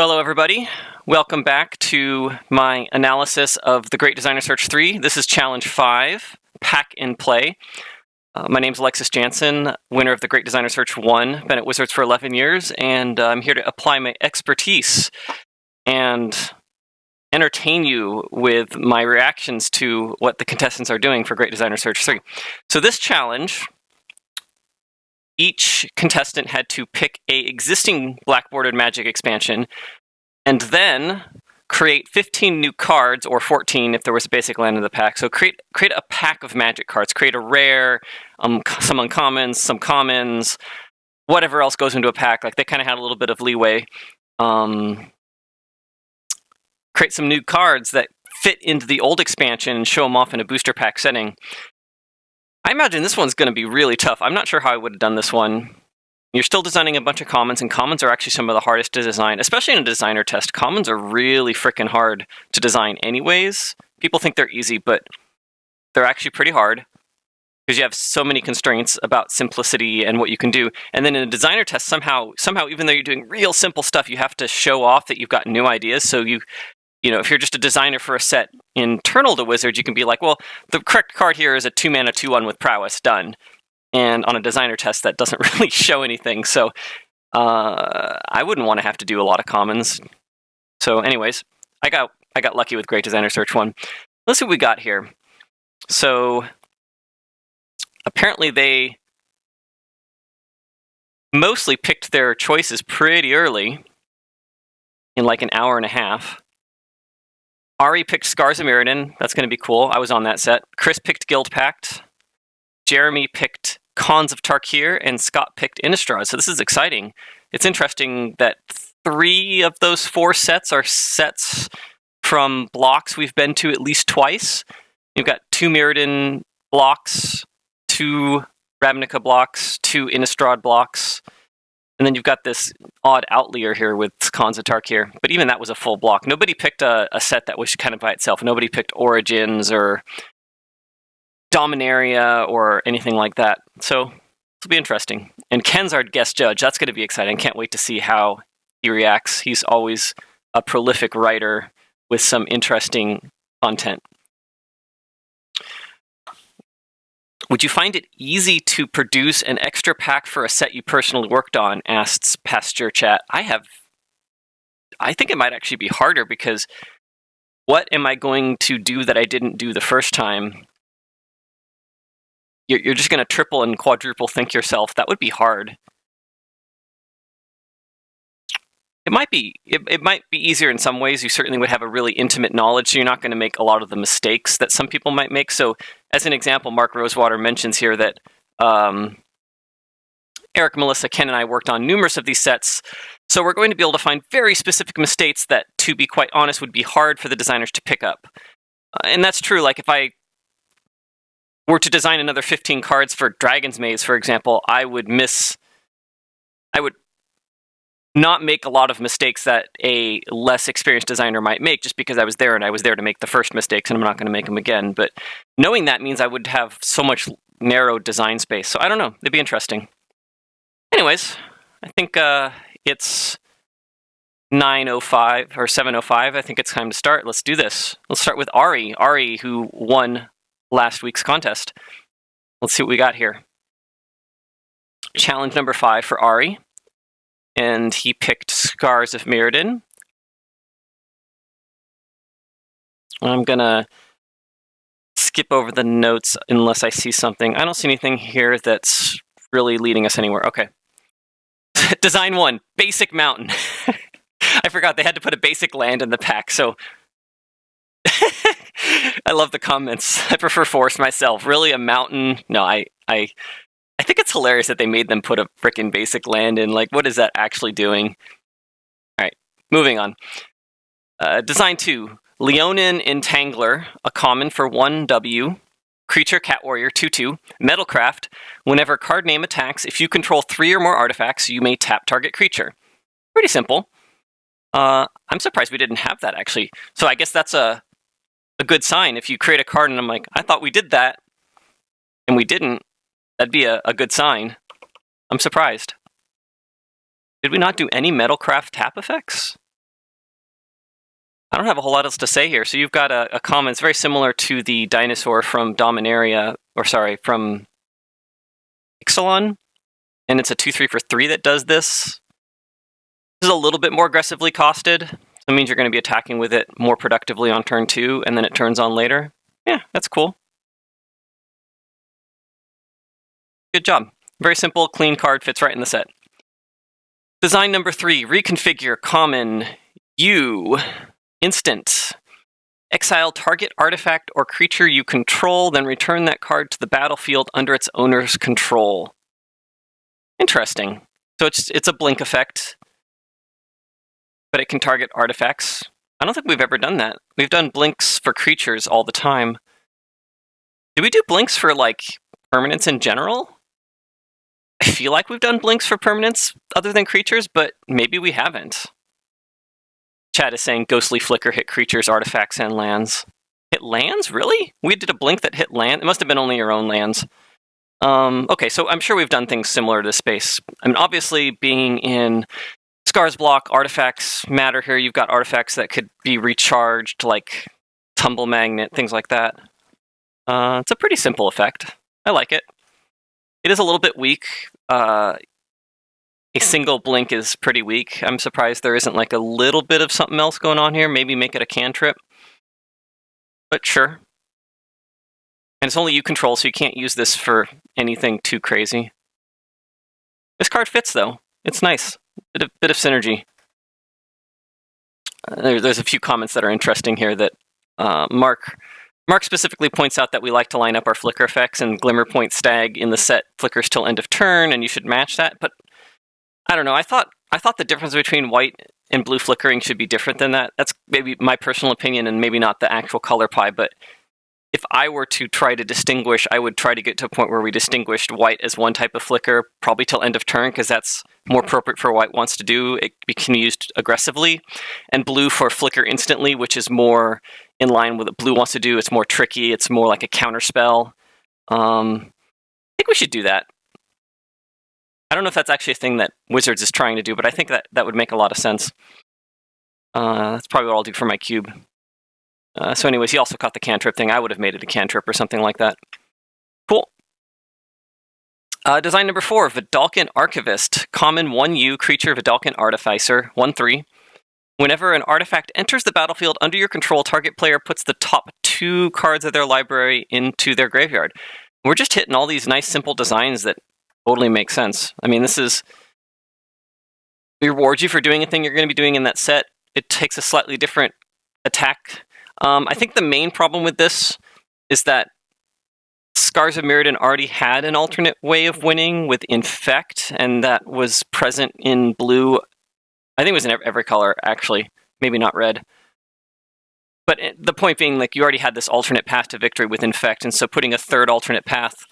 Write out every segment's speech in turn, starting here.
Hello, everybody. Welcome back to my analysis of the Great Designer Search 3. This is Challenge 5, Pack and Play. My name is Alexis Janson, winner of the Great Designer Search 1, been at Wizards for 11 years, and I'm here to apply my expertise and entertain you with my reactions to what the contestants are doing for Great Designer Search 3. So this challenge, each contestant had to pick an existing black bordered Magic expansion and then create 15 new cards, or 14 if there was a basic land in the pack. So create a pack of Magic cards, create a rare, some uncommons, some commons, whatever else goes into a pack. Like, they kind of had a little bit of leeway. Create some new cards that fit into the old expansion and show them off in a booster pack setting. I imagine this one's going to be really tough. I'm not sure how I would have done this one. You're still designing a bunch of commons, and commons are actually some of the hardest to design, especially in a designer test. Commons are really freaking hard to design anyways. People think they're easy, but they're actually pretty hard because you have so many constraints about simplicity and what you can do. And then in a designer test, somehow, even though you're doing real simple stuff, you have to show off that you've got new ideas. So you know, if you're just a designer for a set internal to Wizards, you can be like, well, the correct card here is a 2-mana 2/1 with prowess, done. And on a designer test, that doesn't really show anything. So I wouldn't want to have to do a lot of commons. So anyways, I got lucky with Great Designer Search 1. Let's see what we got here. So apparently they mostly picked their choices pretty early, in like an hour and a half. Ari picked Scars of Mirrodin. That's going to be cool. I was on that set. Chris picked Guild Pact. Jeremy picked Khans of Tarkir, and Scott picked Innistrad. So this is exciting. It's interesting that 3 of those 4 sets are sets from blocks we've been to at least twice. You've got 2 Mirrodin blocks, 2 Ravnica blocks, 2 Innistrad blocks, and then you've got this odd outlier here with Khans of Tarkir. But even that was a full block. Nobody picked a set that was kind of by itself. Nobody picked Origins or Dominaria or anything like that. So this will be interesting. And Ken's our guest judge. That's going to be exciting. Can't wait to see how he reacts. He's always a prolific writer with some interesting content. Would you find it easy to produce an extra pack for a set you personally worked on? Asks Pasture Chat. I think it might actually be harder, because what am I going to do that I didn't do the first time? You're just going to triple and quadruple think yourself. That would be hard. It might be easier in some ways. You certainly would have a really intimate knowledge, so you're not going to make a lot of the mistakes that some people might make. So, as an example, Mark Rosewater mentions here that Eric, Melissa, Ken, and I worked on numerous of these sets. So we're going to be able to find very specific mistakes that, to be quite honest, would be hard for the designers to pick up. And that's true. Like, if I were to design another 15 cards for Dragon's Maze, for example, I would not make a lot of mistakes that a less experienced designer might make, just because I was there, and I was there to make the first mistakes, and I'm not going to make them again. But knowing that means I would have so much narrow design space. So I don't know. It'd be interesting. Anyways, I think it's 9:05 or 7:05. I think it's time to start. Let's do this. Let's start with Ari. Ari, who won last week's contest. Let's see what we got here. Challenge number 5 for Ari. And he picked Scars of Mirrodin. I'm going to skip over the notes unless I see something. I don't see anything here that's really leading us anywhere. Okay. Design 1, Basic Mountain. I forgot they had to put a basic land in the pack, so I love the comments. I prefer forest myself. Really, a mountain? No, I think it's hilarious that they made them put a frickin' basic land in. Like, what is that actually doing? All right, moving on. Design 2, Leonin Entangler, a common for 1W, creature, cat warrior, 2/2, Metalcraft. Whenever card name attacks, if you control 3 or more artifacts, you may tap target creature. Pretty simple. I'm surprised we didn't have that, actually. So I guess that's a good sign. If you create a card and I'm like, I thought we did that, and we didn't, that'd be a good sign. I'm surprised. Did we not do any Metalcraft tap effects? I don't have a whole lot else to say here. So you've got a common, it's very similar to the dinosaur from Dominaria, from Ixalan, and it's a 2/3 for 3 that does this. This is a little bit more aggressively costed, so it means you're going to be attacking with it more productively on turn 2, and then it turns on later. Yeah, that's cool. Good job. Very simple, clean card, fits right in the set. Design number 3, reconfigure common U. Instant. Exile target artifact or creature you control, then return that card to the battlefield under its owner's control. Interesting. So it's a blink effect, but it can target artifacts. I don't think we've ever done that. We've done blinks for creatures all the time. Do we do blinks for, like, permanents in general? I feel like we've done blinks for permanents other than creatures, but maybe we haven't. Chat is saying ghostly flicker hit creatures, artifacts, and lands. Hit lands? Really? We did a blink that hit land? It must have been only your own lands. Okay, so I'm sure we've done things similar to this space. I mean, obviously, being in Scar's block, artifacts matter here. You've got artifacts that could be recharged, like Tumble Magnet, things like that. It's a pretty simple effect. I like it. It is a little bit weak. A single blink is pretty weak. I'm surprised there isn't like a little bit of something else going on here. Maybe make it a cantrip. But sure. And it's only you control, so you can't use this for anything too crazy. This card fits, though. It's nice. Bit of synergy. There's a few comments that are interesting here that Mark specifically points out that we like to line up our flicker effects, and Glimmerpoint Stag in the set flickers till end of turn, and you should match that. But I don't know. I thought the difference between white and blue flickering should be different than that. That's maybe my personal opinion, and maybe not the actual color pie. But if I were to try to distinguish, I would try to get to a point where we distinguished white as one type of flicker, probably till end of turn, because that's more appropriate for what white wants to do. It can be used aggressively, and blue for flicker instantly, which is more in line with what blue wants to do. It's more tricky. It's more like a counter spell. I think we should do that. I don't know if that's actually a thing that Wizards is trying to do, but I think that would make a lot of sense. That's probably what I'll do for my cube. So anyways, he also caught the cantrip thing. I would have made it a cantrip or something like that. Cool. Design number 4, Vidalcan Archivist. Common 1/U creature, Vidalcan Artificer, 1/3. Whenever an artifact enters the battlefield under your control, target player puts the top 2 cards of their library into their graveyard. We're just hitting all these nice, simple designs that totally make sense. I mean, it rewards you for doing a thing you're going to be doing in that set. It takes a slightly different attack. I think the main problem with this is that Scars of Mirrodin already had an alternate way of winning with Infect, and that was present in blue. I think it was in every color, actually. Maybe not red. But the point being, like, you already had this alternate path to victory with Infect, and so putting a third alternate path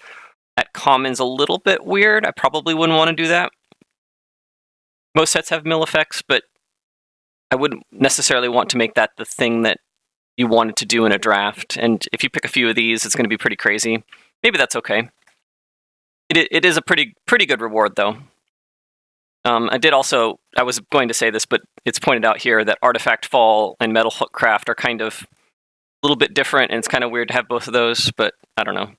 at common's a little bit weird. I probably wouldn't want to do that. Most sets have mill effects, but I wouldn't necessarily want to make that the thing that you wanted to do in a draft. And if you pick a few of these, it's going to be pretty crazy. Maybe that's okay. It is a pretty good reward, though. I was going to say this, but it's pointed out here that Artifact Fall and Metal Hookcraft are kind of a little bit different, and it's kind of weird to have both of those, but I don't know.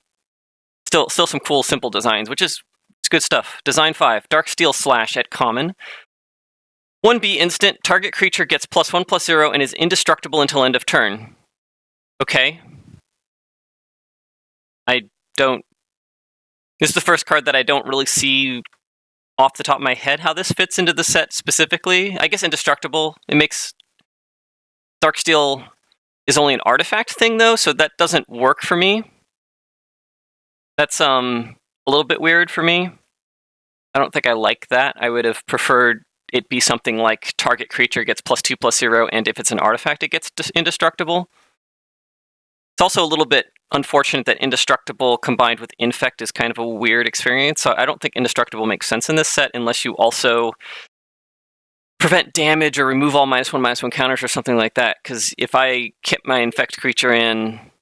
Still some cool, simple designs, it's good stuff. Design 5, Darksteel Slash at common. 1B instant, target creature gets +1/+0 and is indestructible until end of turn. Okay. This is the first card that I don't really see off the top of my head how this fits into the set specifically. I guess indestructible. It makes Darksteel is only an artifact thing, though, so that doesn't work for me. That's a little bit weird for me. I don't think I like that. I would have preferred it be something like target creature gets +2/+0, and if it's an artifact, it gets indestructible. It's also a little bit unfortunate that indestructible combined with infect is kind of a weird experience, so I don't think indestructible makes sense in this set unless you also prevent damage or remove all -1/-1 counters or something like that, because if I keep my infect creature in,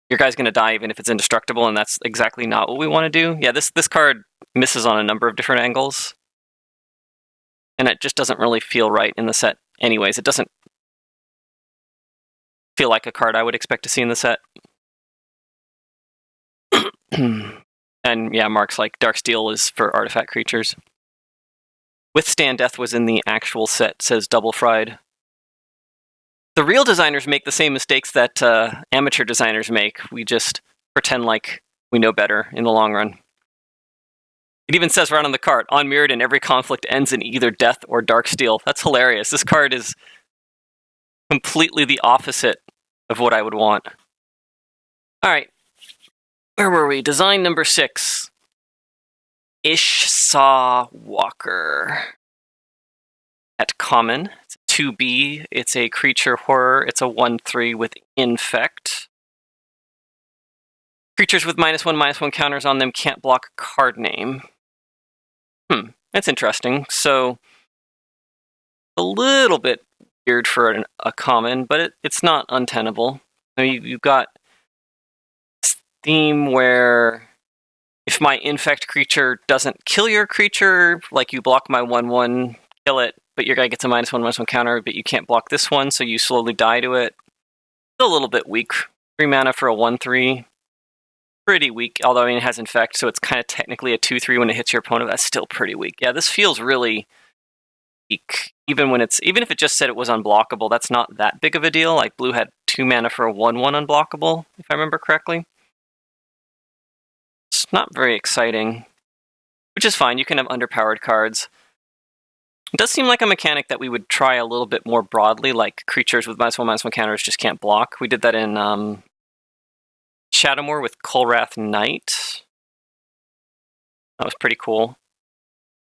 your guy's going to die even if it's indestructible, and that's exactly not what we want to do. Yeah, this card misses on a number of different angles, and it just doesn't really feel right in the set anyways. It doesn't feel like a card I would expect to see in the set. And yeah, Mark's like, Darksteel is for artifact creatures. Withstand Death was in the actual set, says Double Fried. The real designers make the same mistakes that amateur designers make. We just pretend like we know better in the long run. It even says right on the card, on Mirrodin, every conflict ends in either death or Darksteel. That's hilarious. This card is completely the opposite of what I would want. All right. Where were we? Design number 6. Ishsaw Walker. At common. It's a 2B. It's a creature horror. It's a 1/3 with infect. Creatures with -1/-1 counters on them can't block a card name. That's interesting. So, a little bit weird for a common, but it's not untenable. You've got this theme where if my infect creature doesn't kill your creature, like you block my 1/1, kill it, but your guy gets a -1/-1 counter, but you can't block this one, so you slowly die to it. Still a little bit weak. 3 mana for a 1/3. Pretty weak, although I mean it has infect, so it's kind of technically a 2/3 when it hits your opponent. That's still pretty weak. Yeah, this feels really weak. Even if it just said it was unblockable, that's not that big of a deal. Like blue had 2 mana for a 1/1 unblockable, if I remember correctly. It's not very exciting, which is fine. You can have underpowered cards. It does seem like a mechanic that we would try a little bit more broadly, like creatures with -1/-1 counters just can't block. We did that in Shadowmoor with Kolrath Knight. That was pretty cool.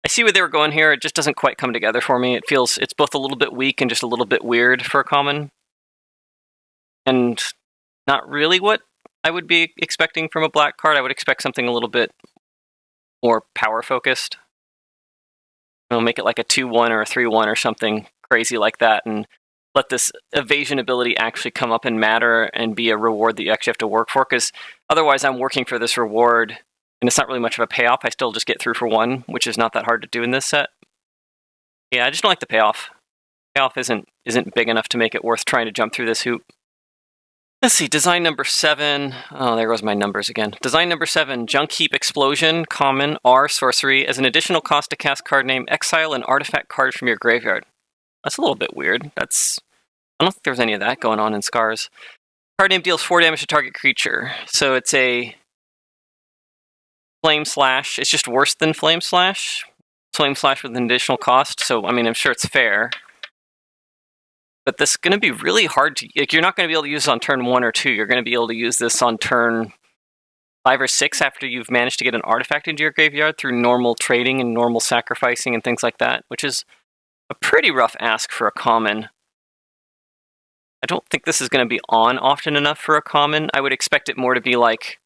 I see where they were going here. It just doesn't quite come together for me. It's both a little bit weak and just a little bit weird for a common. And not really what I would be expecting from a black card. I would expect something a little bit more power focused. Make it like a 2/1 or a 3/1 or something crazy like that, and let this evasion ability actually come up and matter and be a reward that you actually have to work for, because otherwise I'm working for this reward and it's not really much of a payoff. I still just get through for 1, which is not that hard to do in this set. Yeah, I just don't like the payoff. Payoff isn't big enough to make it worth trying to jump through this hoop. Let's see, design number 7. Oh, there goes my numbers again. Design number 7, Junk Heap Explosion, common, R, sorcery. As an additional cost to cast card name, exile an artifact card from your graveyard. That's a little bit weird. I don't think there's any of that going on in Scars. Card name deals 4 damage to target creature. So it's a Flame Slash. It's just worse than Flame Slash. Flame Slash with an additional cost. So, I mean, I'm sure it's fair. But this is going to be really hard to... Like, you're not going to be able to use it on turn 1 or 2. You're going to be able to use this on turn 5 or 6 after you've managed to get an artifact into your graveyard through normal trading and normal sacrificing and things like that, which is a pretty rough ask for a common. I don't think this is going to be on often enough for a common. I would expect it more to be like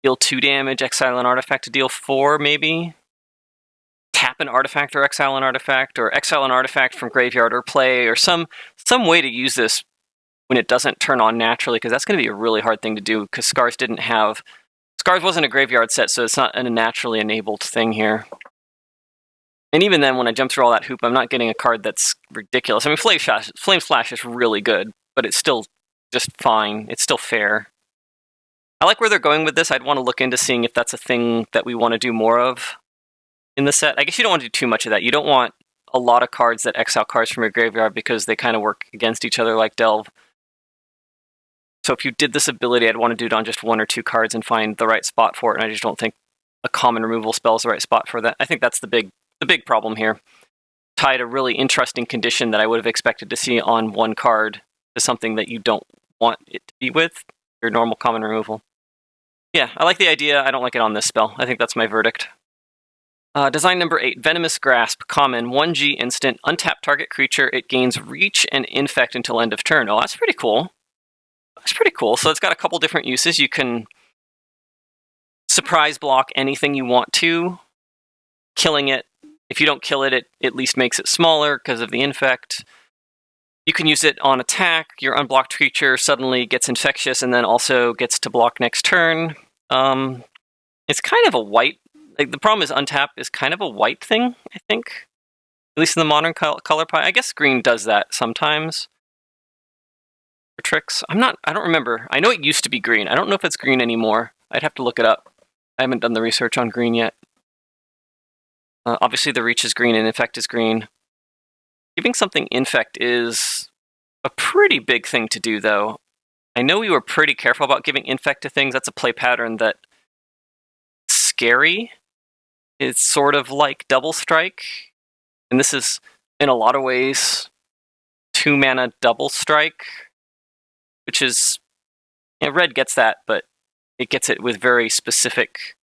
deal 2 damage, exile an artifact to deal 4, maybe. Tap an artifact or exile an artifact from graveyard or play, or some way to use this when it doesn't turn on naturally, because that's going to be a really hard thing to do, because Scars wasn't a graveyard set, so it's not a naturally enabled thing here. And even then, when I jump through all that hoop, I'm not getting a card that's ridiculous. I mean, Flame Slash is really good, but it's still just fine. It's still fair. I like where they're going with this. I'd want to look into seeing if that's a thing that we want to do more of in the set. I guess you don't want to do too much of that. You don't want a lot of cards that exile cards from your graveyard, because they kind of work against each other like Delve. So if you did this ability, I'd want to do it on just 1 or 2 cards and find the right spot for it, and I just don't think a common removal spell is the right spot for that. I think that's the big problem here. Tied a really interesting condition that I would have expected to see on 1 card to something that you don't want it to be with, your normal common removal. Yeah, I like the idea. I don't like it on this spell. I think that's my verdict. Design number 8, Venomous Grasp, common, 1G instant, untap target creature. It gains reach and infect until end of turn. Oh, that's pretty cool. That's pretty cool. So it's got a couple different uses. You can surprise block anything you want to. Killing it. If you don't kill it, it at least makes it smaller because of the infect. You can use it on attack. Your unblocked creature suddenly gets infectious and then also gets to block next turn. It's kind of a white... Like, the problem is untap is kind of a white thing, I think. At least in the modern color palette. I guess green does that sometimes. tricks. I don't remember. I know it used to be green. I don't know if it's green anymore. I'd have to look it up. I haven't done the research on green yet. Obviously the reach is green and infect is green. Giving something infect is a pretty big thing to do, though. I know we were pretty careful about giving infect to things. That's a play pattern that's scary. It's sort of like double strike. And this is, in a lot of ways, 2-mana double strike, which is, red gets that, but it gets it with very specific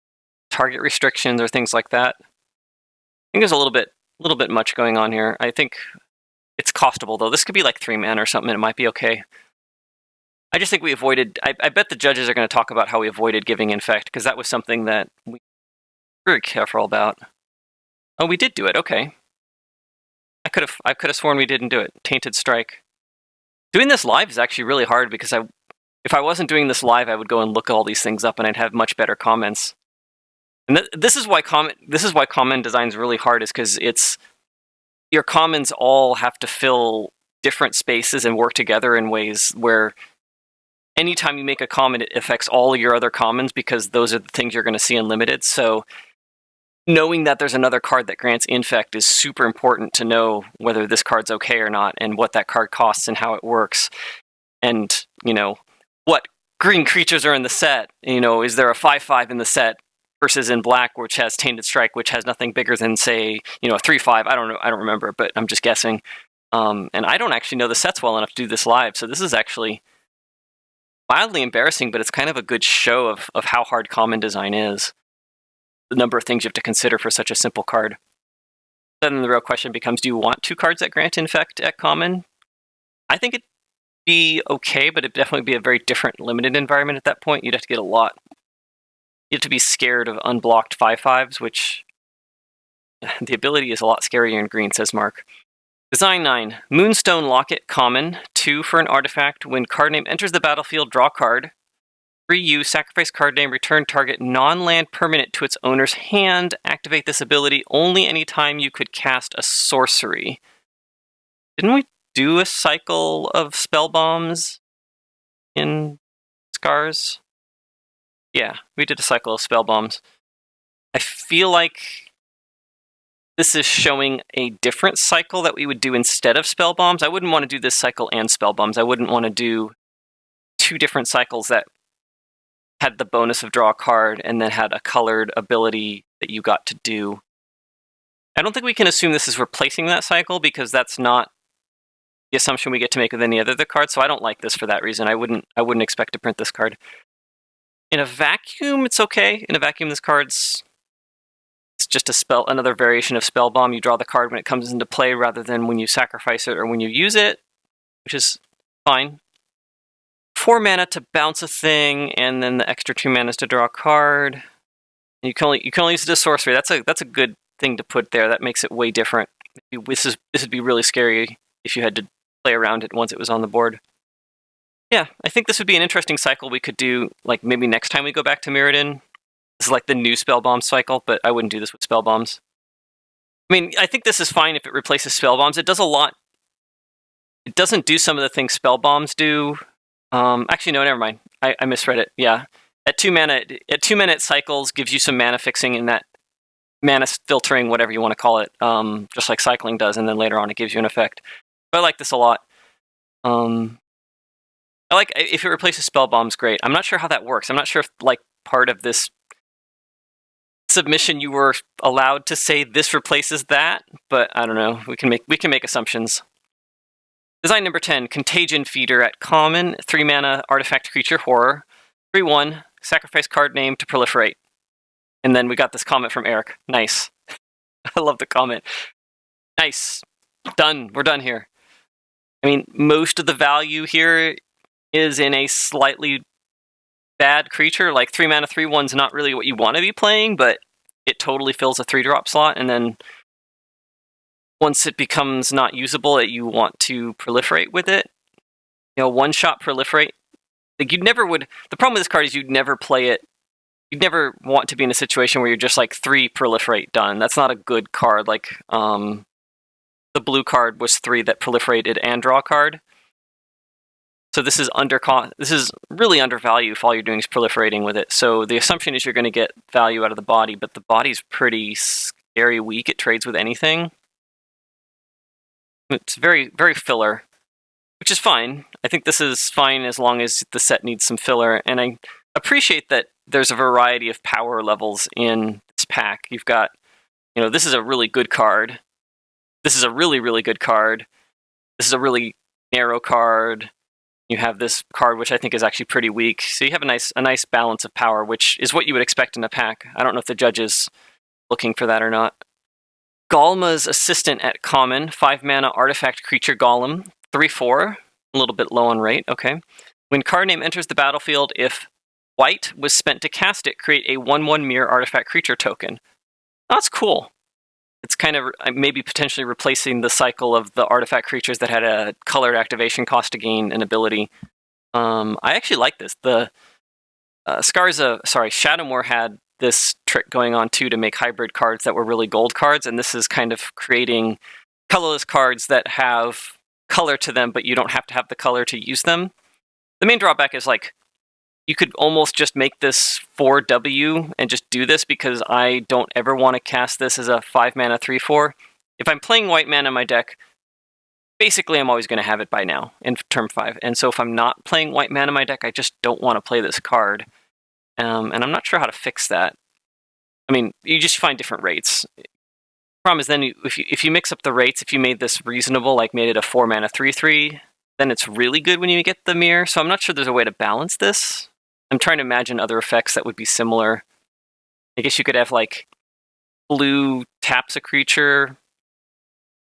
target restrictions or things like that. I think there's a little bit much going on here. I think it's costable, though. This could be like 3 mana or something, and it might be okay. I just think we avoided... I bet the judges are going to talk about how we avoided giving infect, because that was something that we were very careful about. Oh, we did do it. Okay. I could have sworn we didn't do it. Tainted Strike. Doing this live is actually really hard, because if I wasn't doing this live, I would go and look all these things up, and I'd have much better comments. And this is why common design is really hard, is because your commons all have to fill different spaces and work together in ways where anytime you make a common, it affects all of your other commons, because those are the things you're going to see unlimited. So knowing that there's another card that grants infect is super important to know whether this card's okay or not, and what that card costs and how it works. And, what green creatures are in the set. Is there a 5/5 in the set versus in black, which has Tainted Strike, which has nothing bigger than, say, a 3/5. I don't know. I don't remember, but I'm just guessing. And I don't actually know the sets well enough to do this live, so this is actually mildly embarrassing, but it's kind of a good show of how hard common design is. The number of things you have to consider for such a simple card. Then the real question becomes, do you want 2 cards that grant infect at common? I think it'd be okay, but it'd definitely be a very different limited environment at that point. You'd have to get a lot. You have to be scared of unblocked 5/5s, which the ability is a lot scarier in green, says Mark. Design 9. Moonstone Locket, common. 2 for an artifact. When card name enters the battlefield, draw card. 3 sacrifice card name, return target non-land permanent to its owner's hand. Activate this ability only anytime you could cast a sorcery. Didn't we do a cycle of spell bombs in Scars? Yeah, we did a cycle of spell bombs. I feel like this is showing a different cycle that we would do instead of spell bombs. I wouldn't want to do this cycle and spell bombs. I wouldn't want to do 2 different cycles that had the bonus of draw a card and then had a colored ability that you got to do. I don't think we can assume this is replacing that cycle, because that's not the assumption we get to make with any other card, so I don't like this for that reason. I wouldn't expect to print this card. In a vacuum, it's okay. In a vacuum, this card's just another variation of spell bomb. You draw the card when it comes into play rather than when you sacrifice it or when you use it, which is fine. 4 mana to bounce a thing, and then the extra 2 mana to draw a card. And you can only use it as sorcery. That's a good thing to put there. That makes it way different. This would be really scary if you had to play around it once it was on the board. Yeah, I think this would be an interesting cycle we could do, like maybe next time we go back to Mirrodin. This is like the new spell bomb cycle, but I wouldn't do this with spell bombs. I mean, I think this is fine if it replaces spell bombs. It does a lot. It doesn't do some of the things spell bombs do. Actually, no, never mind. I misread it. Yeah, at 2 mana, it cycles, gives you some mana fixing in that mana filtering, whatever you want to call it, just like cycling does, and then later on it gives you an effect. But I like this a lot. I like if it replaces spell bombs, great. I'm not sure how that works. I'm not sure if like part of this submission you were allowed to say this replaces that, but I don't know. We can make assumptions. Design number 10, Contagion Feeder at common, 3 mana artifact creature horror, 3/1, sacrifice card name to proliferate. And then we got this comment from Eric. Nice. I love the comment. Nice. Done. We're done here. I mean, most of the value here is in a slightly bad creature. Like 3 mana 3/1's not really what you want to be playing, but it totally fills a 3-drop slot, and then once it becomes not usable, you want to proliferate with it. One-shot proliferate. Like you'd never would. The problem with this card is you'd never play it. You'd never want to be in a situation where you're just like 3 proliferate done. That's not a good card. Like the blue card was 3 that proliferated and draw a card. So this is this is really undervalue if all you're doing is proliferating with it. So the assumption is you're going to get value out of the body, but the body's pretty scary weak. It trades with anything. It's very, very filler, which is fine. I think this is fine as long as the set needs some filler. And I appreciate that there's a variety of power levels in this pack. You've got, this is a really good card. This is a really, really good card. This is a really narrow card. You have this card, which I think is actually pretty weak. So you have a nice balance of power, which is what you would expect in a pack. I don't know if the judge is looking for that or not. Galma's Assistant at common, 5-mana artifact creature golem, 3/4, a little bit low on rate, okay. When card name enters the battlefield, if white was spent to cast it, create a 1/1 mirror artifact creature token. Oh, that's cool. It's kind of maybe potentially replacing the cycle of the artifact creatures that had a colored activation cost to gain an ability. I actually like this. The Shadowmoor had this trick going on too to make hybrid cards that were really gold cards, and this is kind of creating colorless cards that have color to them, but you don't have to have the color to use them. The main drawback is you could almost just make this 4W and just do this, because I don't ever want to cast this as a 5-mana 3/4. If I'm playing white mana in my deck, basically I'm always going to have it by now in turn 5. And so if I'm not playing white mana in my deck, I just don't want to play this card. And I'm not sure how to fix that. I mean, you just find different rates. The problem is then if you mix up the rates, if you made this reasonable, made it a 4-mana 3/3, then it's really good when you get the mirror. So I'm not sure there's a way to balance this. I'm trying to imagine other effects that would be similar. I guess you could have blue taps a creature,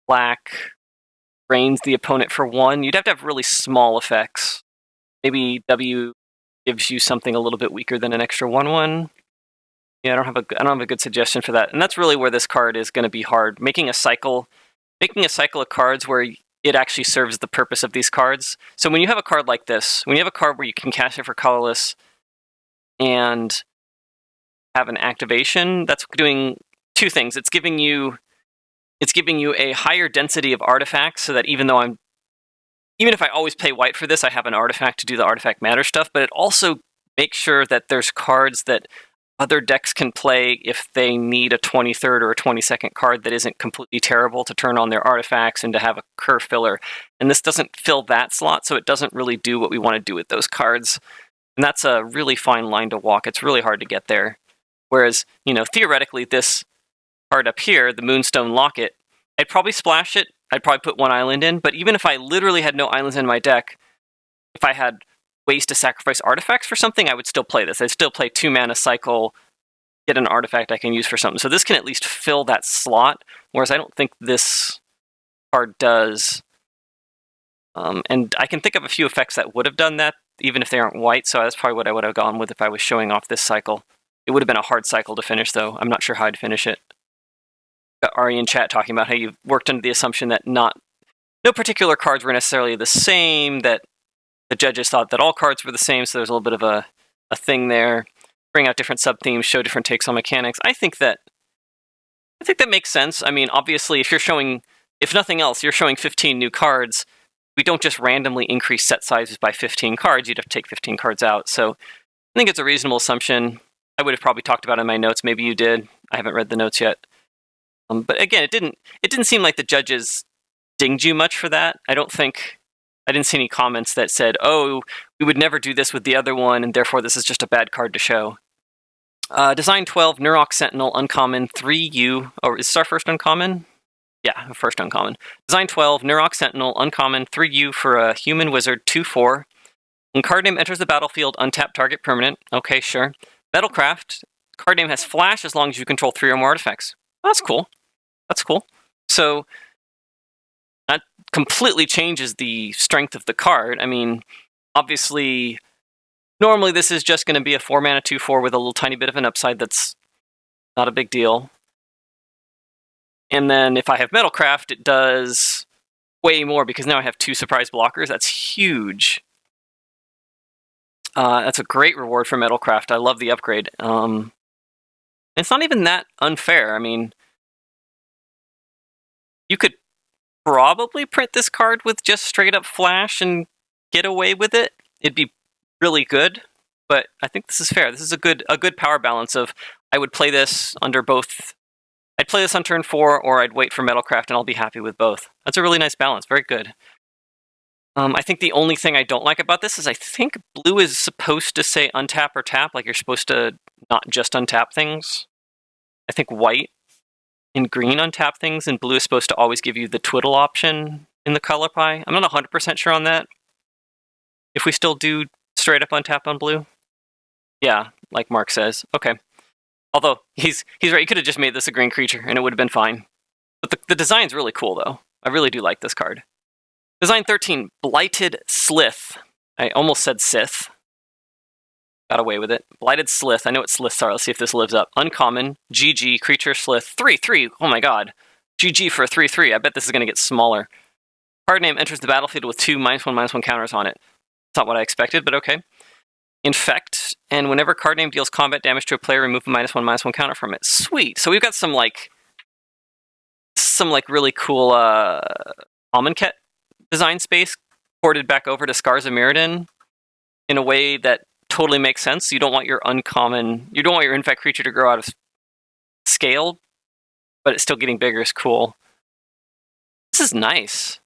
black drains the opponent for 1. You'd have to have really small effects. Maybe W gives you something a little bit weaker than an extra 1/1. Yeah, I don't have a good suggestion for that. And that's really where this card is going to be hard. Making a cycle of cards where it actually serves the purpose of these cards. So when you have a card like this, when you have a card where you can cast it for colorless and have an activation, that's doing two things. It's giving you a higher density of artifacts, so that even if I always play white for this, I have an artifact to do the artifact matter stuff, but it also makes sure that there's cards that other decks can play if they need a 23rd or a 22nd card that isn't completely terrible to turn on their artifacts and to have a curve filler. And this doesn't fill that slot, so it doesn't really do what we want to do with those cards. And that's a really fine line to walk. It's really hard to get there. Whereas, theoretically, this card up here, the Moonstone Locket, I'd probably splash it. I'd probably put 1 island in. But even if I literally had no islands in my deck, if I had ways to sacrifice artifacts for something, I would still play this. I'd still play 2-mana cycle, get an artifact I can use for something. So this can at least fill that slot, whereas I don't think this card does. And I can think of a few effects that would have done that, even if they aren't white, so that's probably what I would have gone with if I was showing off this cycle. It would have been a hard cycle to finish, though. I'm not sure how I'd finish it. Got Ari in chat talking about how you've worked under the assumption that no particular cards were necessarily the same, that the judges thought that all cards were the same, so there's a little bit of a thing there. Bring out different sub-themes, show different takes on mechanics. I think that makes sense. I mean, obviously, if nothing else, you're showing 15 new cards. We don't just randomly increase set sizes by 15 cards. You'd have to take 15 cards out. So I think it's a reasonable assumption. I would have probably talked about it in my notes. Maybe you did. I haven't read the notes yet. But again, it didn't seem like the judges dinged you much for that. I didn't see any comments that said, "Oh, we would never do this with the other one, and therefore this is just a bad card to show." Design 12, Nurok Sentinel, uncommon, 3U. Oh, is this our first uncommon? Yeah, first uncommon. Design 12, Nurok Sentinel, uncommon, 3U for a human wizard, 2/4. When card name enters the battlefield, untap target permanent. Okay, sure. Metalcraft, card name has flash as long as you control 3 or more artifacts. Oh, that's cool. That's cool. So that completely changes the strength of the card. I mean, obviously, normally this is just going to be a 4-mana 2/4 with a little tiny bit of an upside that's not a big deal. And then if I have Metalcraft, it does way more, because now I have 2 surprise blockers. That's huge. That's a great reward for Metalcraft. I love the upgrade. It's not even that unfair. I mean, you could probably print this card with just straight up flash and get away with it, it'd be really good. But I think this is fair. This is a good power balance of I would play this under both. I'd play this on turn 4, or I'd wait for Metalcraft, and I'll be happy with both. That's a really nice balance. Very good. I think the only thing I don't like about this is I think blue is supposed to say untap or tap, like you're supposed to not just untap things. I think white and green untap things, and blue is supposed to always give you the twiddle option in the color pie. I'm not 100% sure on that. If we still do straight up untap on blue. Yeah, like Mark says. Okay. Although, he's right, you could have just made this a green creature, and it would have been fine. But the design's really cool, though. I really do like this card. Design 13, Blighted Slith. I almost said Sith. Got away with it. Blighted Slith. I know what Sliths are. Let's see if this lives up. Uncommon, GG, creature, Slith. 3/3. Oh my god. GG for a 3/3. I bet this is going to get smaller. Card name enters the battlefield with 2 -1/-1 counters on it. It's not what I expected, but okay. Infect, and whenever card name deals combat damage to a player, remove a -1/-1 counter from it. Sweet. So we've got some really cool Amonkhet design space ported back over to Scars of Mirrodin in a way that totally makes sense. You don't want your infect creature to grow out of scale, but it's still getting bigger is cool. This is nice.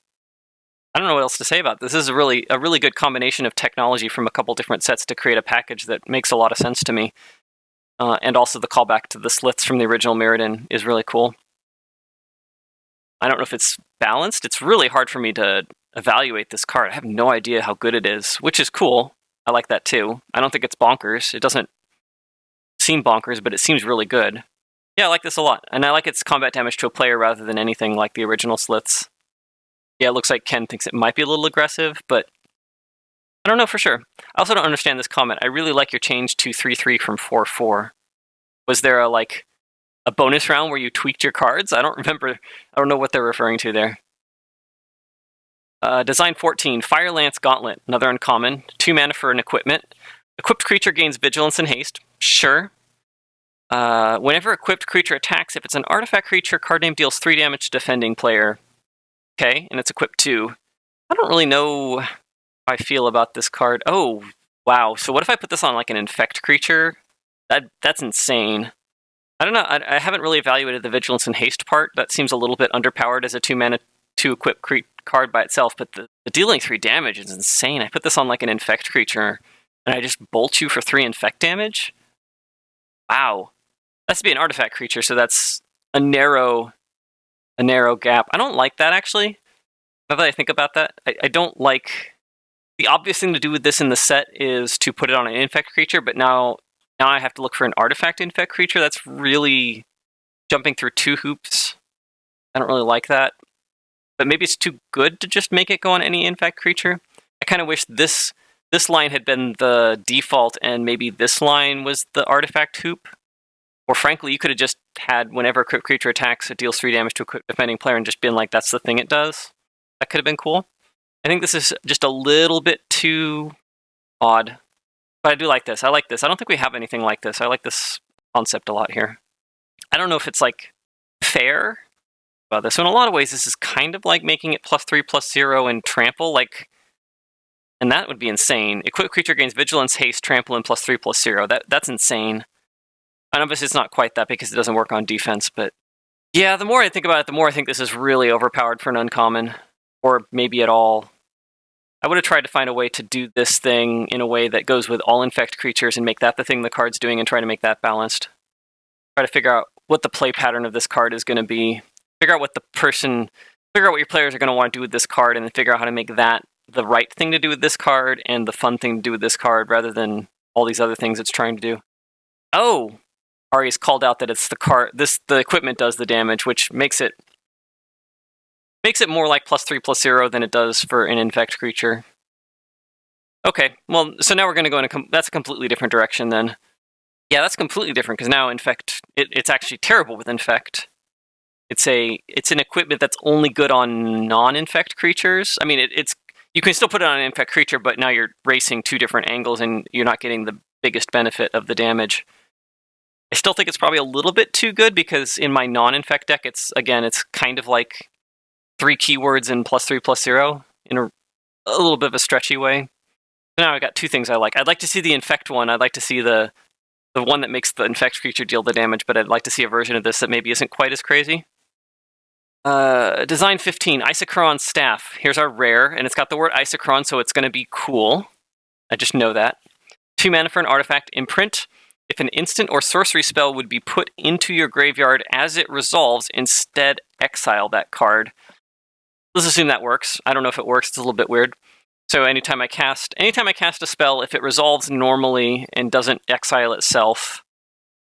I don't know what else to say about this. This is a really good combination of technology from a couple different sets to create a package that makes a lot of sense to me. And also the callback to the slits from the original Mirrodin is really cool. I don't know if it's balanced. It's really hard for me to evaluate this card. I have no idea how good it is, which is cool. I like that too. I don't think it's bonkers. It doesn't seem bonkers, but it seems really good. Yeah, I like this a lot. And I like its combat damage to a player rather than anything like the original slits. Yeah, it looks like Ken thinks it might be a little aggressive, but I don't know for sure. I also don't understand this comment. I really like your change to 3/3 from 4/4. Was there a bonus round where you tweaked your cards? I don't remember. I don't know what they're referring to there. Design 14, Firelance Gauntlet, another uncommon. 2 mana for an equipment. Equipped creature gains vigilance and haste. Sure. Whenever equipped creature attacks, if it's an artifact creature, card name deals 3 damage to defending player. Okay, and it's equipped 2. I don't really know how I feel about this card. Oh, wow. So what if I put this on like an infect creature? That's insane. I don't know. I haven't really evaluated the vigilance and haste part. That seems a little bit underpowered as a 2 mana 2 equipped card by itself, but the dealing 3 damage is insane. I put this on like an infect creature, and I just bolt you for 3 infect damage? Wow. That's to be an artifact creature, so that's a narrow gap. I don't like that, actually. Now that I think about that, I don't like... The obvious thing to do with this in the set is to put it on an infect creature, but now I have to look for an artifact infect creature. That's really jumping through 2 hoops. I don't really like that. But maybe it's too good to just make it go on any infect creature. I kind of wish this line had been the default, and maybe this line was the artifact hoop. Or frankly, you could have just had whenever a creature attacks, it deals 3 damage to a defending player, and just been like, that's the thing it does. That could have been cool. I think this is just a little bit too odd. But I do like this. I like this. I don't think we have anything like this. I like this concept a lot here. I don't know if it's fair about this. So in a lot of ways, this is kind of like making it +3/+0 and trample, and that would be insane. Equipped creature gains vigilance, haste, trample, and +3/+0. That's insane. And obviously it's not quite that because it doesn't work on defense, but yeah, the more I think about it, the more I think this is really overpowered for an uncommon, or maybe at all. I would have tried to find a way to do this thing in a way that goes with all infect creatures and make that the thing the card's doing and try to make that balanced. Try to figure out what the play pattern of this card is going to be. Figure out what your players are going to want to do with this card, and then figure out how to make that the right thing to do with this card and the fun thing to do with this card rather than all these other things it's trying to do. Oh! Ari's called out that it's the equipment does the damage, which makes it more like +3/+0 than it does for an infect creature. Okay, well, so now we're going to go in that's a completely different direction then. Yeah, that's completely different, because now infect, it's actually terrible with infect. It's an equipment that's only good on non-infect creatures. I mean, you can still put it on an infect creature, but now you're racing 2 different angles, and you're not getting the biggest benefit of the damage. I still think it's probably a little bit too good, because in my non-infect deck, it's kind of like 3 keywords and +3/+0 a little bit of a stretchy way. Now I got two things I like. I'd like to see the infect one. I'd like to see the one that makes the infect creature deal the damage, but I'd like to see a version of this that maybe isn't quite as crazy. Design 15, Isochron Staff. Here's our rare, and it's got the word Isochron, so it's going to be cool. I just know that. 2 mana for an artifact, Imprint. If an instant or sorcery spell would be put into your graveyard as it resolves, instead exile that card. Let's assume that works. I don't know if it works, it's a little bit weird. So anytime I cast a spell, if it resolves normally and doesn't exile itself,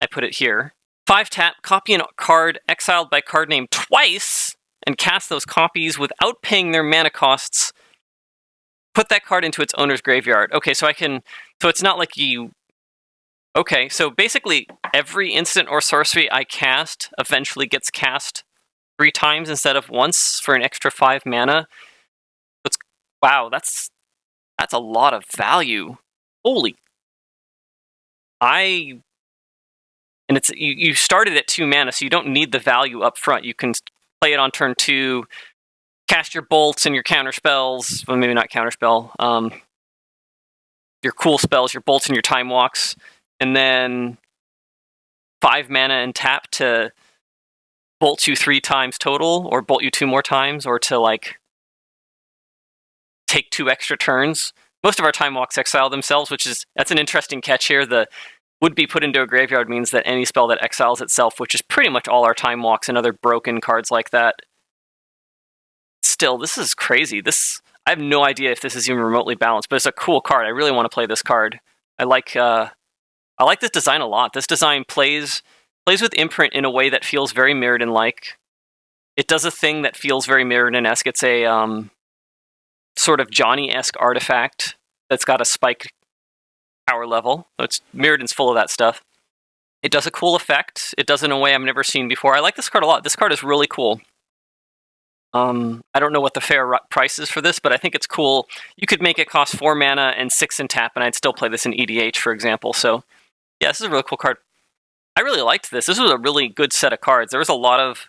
I put it here. 5 tap, copy a card exiled by card name twice, and cast those copies without paying their mana costs. Put that card into its owner's graveyard. Okay, so it's not like you... Okay, so basically every instant or sorcery I cast eventually gets cast 3 times instead of once for an extra 5 mana. Wow, that's a lot of value. Holy. And it's you started at 2 mana, so you don't need the value up front. You can play it on turn 2, cast your bolts and your counter spells. Well, maybe not counter spell. Your cool spells, your bolts and your time walks, and then 5 mana and tap to bolt you 3 times total, or bolt you 2 more times, or to like take 2 extra turns. Most of our time walks exile themselves, that's an interesting catch here. The would be put into a graveyard means that any spell that exiles itself, which is pretty much all our time walks and other broken cards like that. Still, this is crazy. I have no idea if this is even remotely balanced, but it's a cool card. I really want to play this card. I like this design a lot. This design plays with Imprint in a way that feels very Mirrodin-like. It does a thing that feels very Mirrodin-esque. It's a sort of Johnny-esque artifact that's got a spike power level. Mirrodin's full of that stuff. It does a cool effect. It does it in a way I've never seen before. I like this card a lot. This card is really cool. I don't know what the fair price is for this, but I think it's cool. You could make it cost 4 mana and 6 in tap, and I'd still play this in EDH, for example. So, yeah, this is a really cool card. I really liked this. This was a really good set of cards. There was a lot of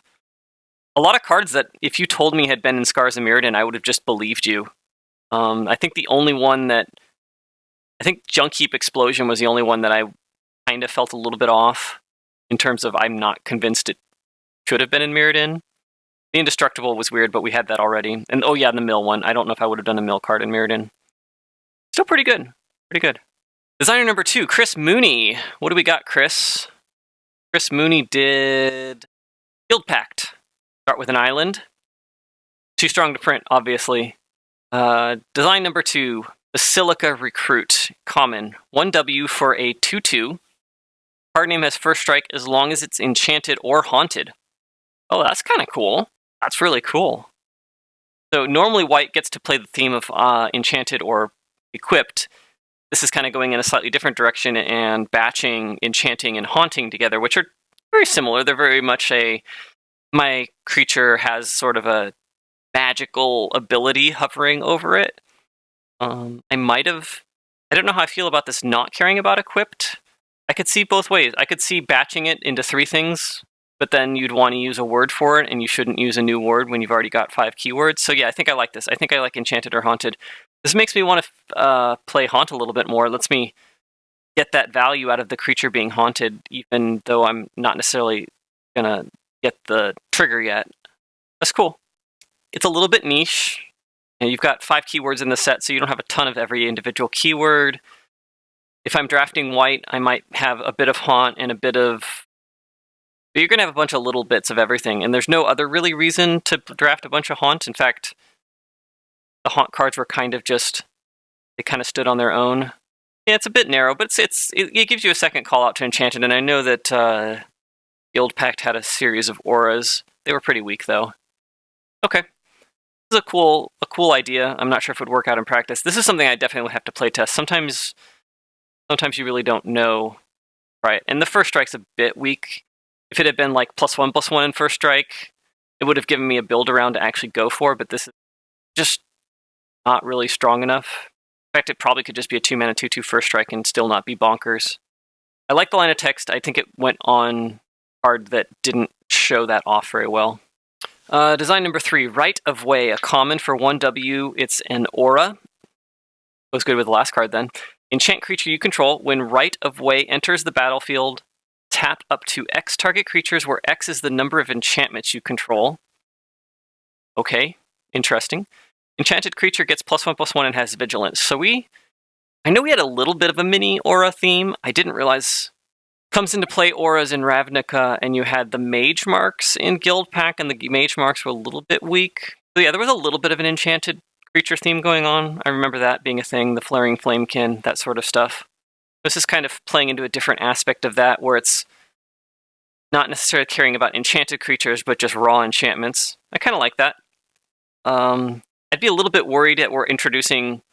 cards that if you told me had been in Scars of Mirrodin, I would have just believed you. I think the only one I think Junk Heap Explosion was the only one that I kind of felt a little bit off in terms of I'm not convinced it should have been in Mirrodin. The Indestructible was weird, but we had that already. And oh yeah, the Mill one. I don't know if I would have done a Mill card in Mirrodin. Still pretty good. Pretty good. Designer number 2, Chris Mooney. What do we got, Chris? Chris Mooney did Guild Pact. Start with an island. Too strong to print, obviously. Design number 2, Basilica Recruit. Common. 1W for a 2/2. Card name has first strike as long as it's enchanted or haunted. Oh, that's kind of cool. That's really cool. So normally white gets to play the theme of enchanted or equipped. This is kind of going in a slightly different direction and batching enchanting and haunting together, which are very similar. They're very much my creature has sort of a magical ability hovering over it. I don't know how I feel about this not caring about equipped. I could see both ways. I could see batching it into 3 things, but then you'd want to use a word for it, and you shouldn't use a new word when you've already got 5 keywords. So yeah, I think I like this. I think I like Enchanted or Haunted. This makes me want to play Haunt a little bit more. It lets me get that value out of the creature being haunted, even though I'm not necessarily going to get the trigger yet. That's cool. It's a little bit niche. And you've got 5 keywords in the set, so you don't have a ton of every individual keyword. If I'm drafting white, I might have a bit of Haunt and a bit of... But you're going to have a bunch of little bits of everything, and there's no other really reason to draft a bunch of Haunt. In fact, the Haunt cards were kind of just... They kind of stood on their own. Yeah, it's a bit narrow, but it gives you a second call out to Enchanted, and I know that Guild Pact had a series of auras. They were pretty weak, though. Okay. This is a cool idea. I'm not sure if it would work out in practice. This is something I definitely have to play test. Sometimes you really don't know, right? And the first strike's a bit weak. If it had been like +1/+1 in first strike, it would have given me a build around to actually go for, but this is just not really strong enough. In fact, it probably could just be a 2-mana 2/2 first strike and still not be bonkers. I like the line of text. I think it went on a card that didn't show that off very well. Design number 3, Right of Way, a common for 1W. It's an aura. Goes good with the last card then. Enchant creature you control. When Right of Way enters the battlefield, tap up to X target creatures, where X is the number of enchantments you control. Okay, interesting. Enchanted creature gets +1/+1 and has vigilance. So I know we had a little bit of a mini aura theme. I didn't realize comes into play auras in Ravnica, and you had the mage marks in Guild Pack, and the mage marks were a little bit weak. So yeah, there was a little bit of an enchanted creature theme going on. I remember that being a thing, the Flaring Flamekin, that sort of stuff. This is kind of playing into a different aspect of that, where it's not necessarily caring about enchanted creatures, but just raw enchantments. I kind of like that. I'd be a little bit worried that we're introducing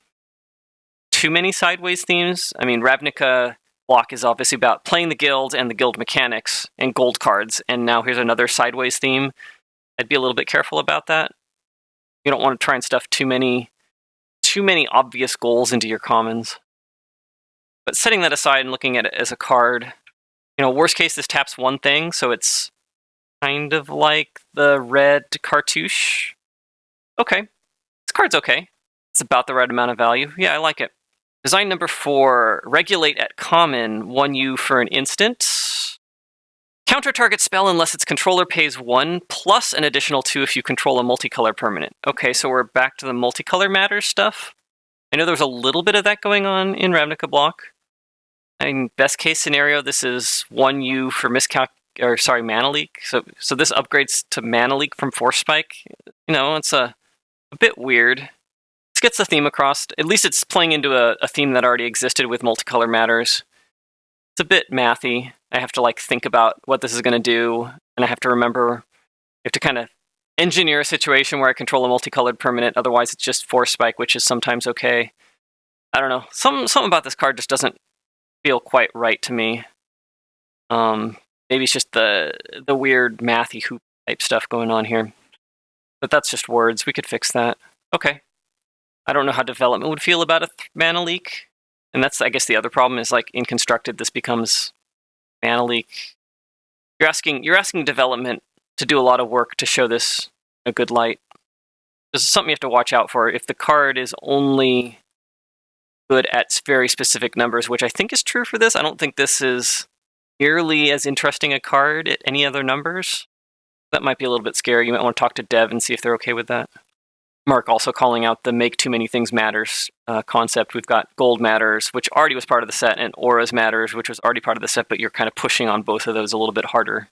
too many sideways themes. I mean, Ravnica block is obviously about playing the guild and the guild mechanics and gold cards, and now here's another sideways theme. I'd be a little bit careful about that. You don't want to try and stuff too many obvious goals into your commons. But setting that aside and looking at it as a card, worst case, this taps one thing, so it's kind of like the red cartouche. Okay. This card's okay. It's about the right amount of value. Yeah, I like it. Design number 4, Regulate at common, 1U for an instant. Counter target spell unless its controller pays 1, plus an additional 2 if you control a multicolor permanent. Okay, so we're back to the multicolor matters stuff. I know there's a little bit of that going on in Ravnica block. I mean, best case scenario, this is 1U for mana leak. So this upgrades to mana leak from Force Spike. It's a bit weird. This gets the theme across. At least it's playing into a theme that already existed with multicolor matters. It's a bit mathy. I have to think about what this is going to do, and I have to remember, you have to kind of engineer a situation where I control a multicolored permanent, otherwise it's just Force Spike, which is sometimes okay. I don't know. Something about this card just doesn't feel quite right to me. Maybe it's just the weird mathy hoop type stuff going on here. But that's just words. We could fix that. Okay. I don't know how development would feel about a mana leak. And that's, I guess, the other problem is in Constructed, this becomes mana leak. You're asking development to do a lot of work to show this a good light. This is something you have to watch out for. If the card is only good at very specific numbers, which I think is true for this, I don't think this is nearly as interesting a card at any other numbers. That might be a little bit scary. You might want to talk to dev and see if they're okay with that. Mark also calling out the make too many things matters concept. We've got gold matters, which already was part of the set, and auras matters, which was already part of the set, but you're kind of pushing on both of those a little bit harder.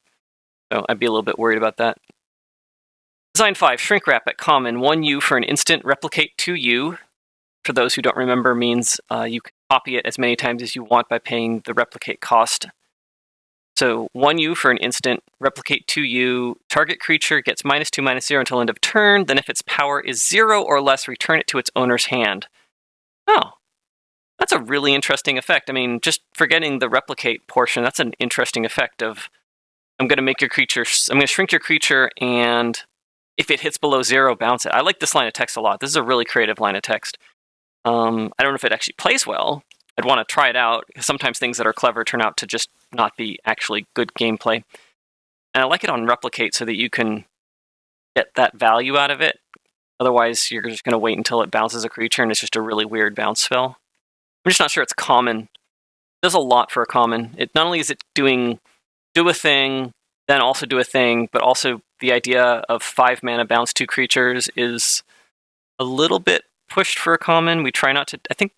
So I'd be a little bit worried about that. Design 5, Shrink Wrap at common, 1U for an instant, replicate 2U. For those who don't remember, means you can copy it as many times as you want by paying the replicate cost. So 1U for an instant, replicate 2U, target creature gets -2/-0 until end of turn, then if its power is 0 or less, return it to its owner's hand. Oh, that's a really interesting effect. I mean, just forgetting the replicate portion, that's an interesting effect of, I'm going to shrink your creature, and if it hits below 0, bounce it. I like this line of text a lot. This is a really creative line of text. I don't know if it actually plays well. I'd want to try it out. Sometimes things that are clever turn out to just not be actually good gameplay. And I like it on replicate so that you can get that value out of it. Otherwise, you're just going to wait until it bounces a creature, and it's just a really weird bounce spell. I'm just not sure it's common. It does a lot for a common. It not only is it do a thing, then also do a thing, but also the idea of 5 mana bounce 2 creatures is a little bit pushed for a common. We try not to. I think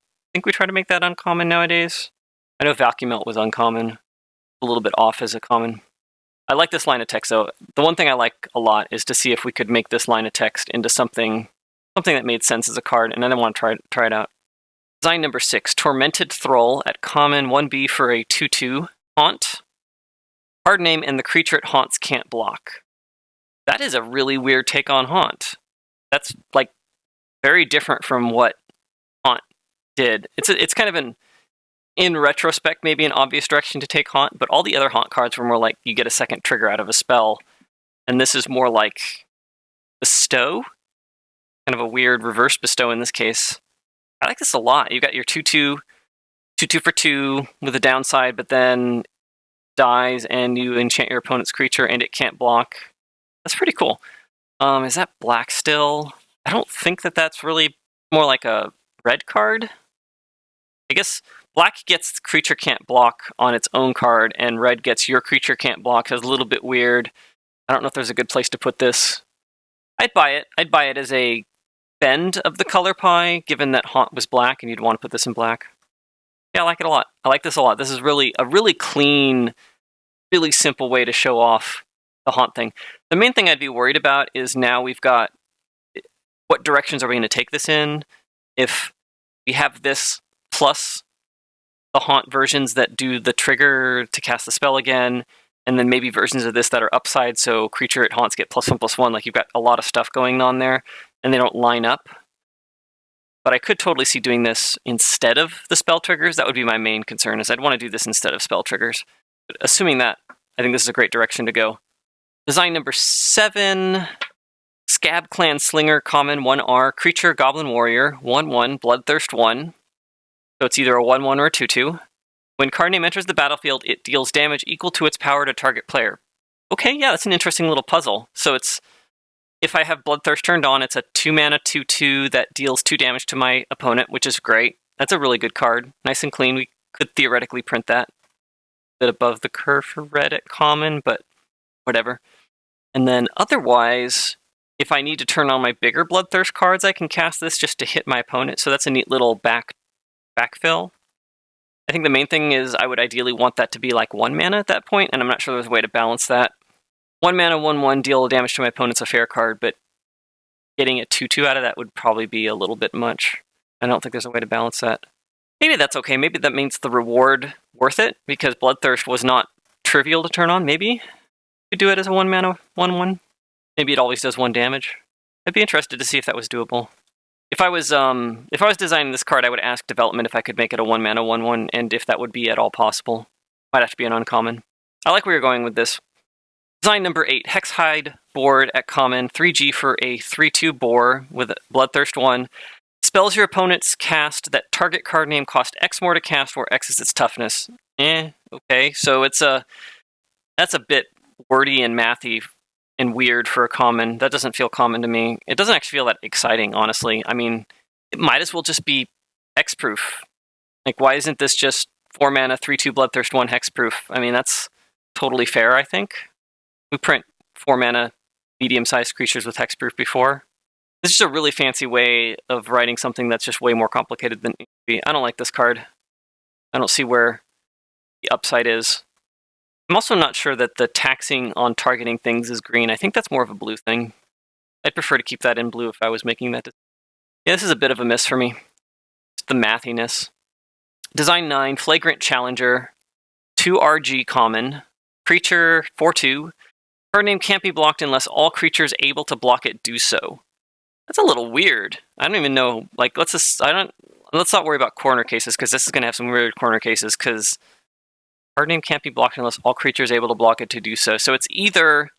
we try to make that uncommon nowadays. I know Vacuum Melt was uncommon, a little bit off as a common. I like this line of text, though. The one thing I like a lot is to see if we could make this line of text into something that made sense as a card, and then I want to try it out. Design number 6, Tormented Thrall at common, 1B for a 2/2 haunt. Card name and the creature it haunts can't block. That is a really weird take on haunt. That's very different from what haunt did. It's kind of in retrospect, maybe an obvious direction to take haunt, but all the other haunt cards were more like you get a second trigger out of a spell, and this is more like bestow, kind of a weird reverse bestow in this case. I like this a lot. You got your 2/2 for 2 with a downside, but then dies and you enchant your opponent's creature and it can't block. That's pretty cool. Is that black still? I don't think that that's really more like a red card. I guess black gets creature can't block on its own card, and red gets your creature can't block. It's a little bit weird. I don't know if there's a good place to put this. I'd buy it. I'd buy it as a bend of the color pie, given that Haunt was black and you'd want to put this in black. Yeah, I like it a lot. I like this a lot. This is really a really clean, really simple way to show off the Haunt thing. The main thing I'd be worried about is now we've got what directions are we going to take this in? If we have this plus the Haunt versions that do the trigger to cast the spell again, and then maybe versions of this that are upside, so creature at Haunts get +1/+1, like you've got a lot of stuff going on there, and they don't line up. But I could totally see doing this instead of the spell triggers. That would be my main concern, is I'd want to do this instead of spell triggers. But assuming that, I think this is a great direction to go. Design number 7, Scab Clan Slinger, common, 1R, creature, goblin warrior, 1/1, bloodthirst 1. So it's either a 1/1 or a 2/2. When card name enters the battlefield, it deals damage equal to its power to target player. Okay, yeah, that's an interesting little puzzle. So it's, if I have Bloodthirst turned on, it's a 2-mana 2/2 that deals 2 damage to my opponent, which is great. That's a really good card. Nice and clean. We could theoretically print that. A bit above the curve for red at common, but whatever. And then otherwise, if I need to turn on my bigger Bloodthirst cards, I can cast this just to hit my opponent. So that's a neat little backfill. I think the main thing is I would ideally want that to be like 1 mana at that point, and I'm not sure there's a way to balance that. 1 mana, 1/1, deal damage to my opponent's a fair card, but getting a 2/2 out of that would probably be a little bit much. I don't think there's a way to balance that. Maybe that's okay. Maybe that means the reward worth it, because Bloodthirst was not trivial to turn on. Maybe you could do it as a 1 mana, 1/1. Maybe it always does 1 damage. I'd be interested to see if that was doable. If I was designing this card, I would ask development if I could make it a 1 mana 1/1, and if that would be at all possible. Might have to be an uncommon. I like where you're going with this. Design number 8, Hexhide board at common, 3G for a 3/2 boar with Bloodthirst 1. Spells your opponent's cast that target card name cost X more to cast, where X is its toughness. Okay, so that's a bit wordy and mathy and weird for a common. That doesn't feel common to me. It doesn't actually feel that exciting, honestly. I mean, it might as well just be hexproof. Like, why isn't this just 4 mana, 3/2 Bloodthirst 1 hexproof? I mean, that's totally fair, I think. We print 4 mana medium-sized creatures with hexproof before. This is just a really fancy way of writing something that's just way more complicated than it needs to be. I don't like this card. I don't see where the upside is. I'm also not sure that the taxing on targeting things is green. I think that's more of a blue thing. I'd prefer to keep that in blue if I was making that decision. Yeah, this is a bit of a miss for me. It's the mathiness. Design 9, Flagrant Challenger, 2RG common, creature 4/2. Card name can't be blocked unless all creatures able to block it do so. That's a little weird. I don't even know. Like, let's not worry about corner cases, because this is going to have some weird corner cases, because card name can't be blocked unless all creatures able to block it to do so. So it's either,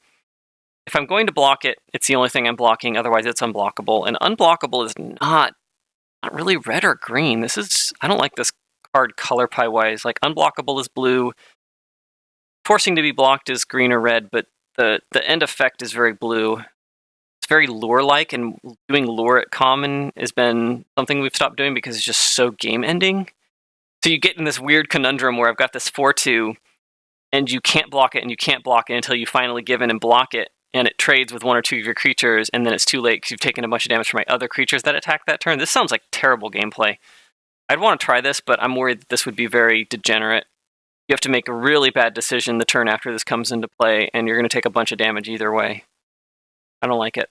if I'm going to block it, it's the only thing I'm blocking, otherwise it's unblockable. And unblockable is not really red or green. I don't like this card color pie-wise. Like, unblockable is blue. Forcing to be blocked is green or red, but the end effect is very blue. It's very lure-like, and doing lure at common has been something we've stopped doing because it's just so game-ending. So you get in this weird conundrum where I've got this 4/2, and you can't block it, and you can't block it until you finally give in and block it, and it trades with 1 or 2 of your creatures, and then it's too late because you've taken a bunch of damage from my other creatures that attack that turn. This sounds like terrible gameplay. I'd want to try this, but I'm worried that this would be very degenerate. You have to make a really bad decision the turn after this comes into play, and you're going to take a bunch of damage either way. I don't like it.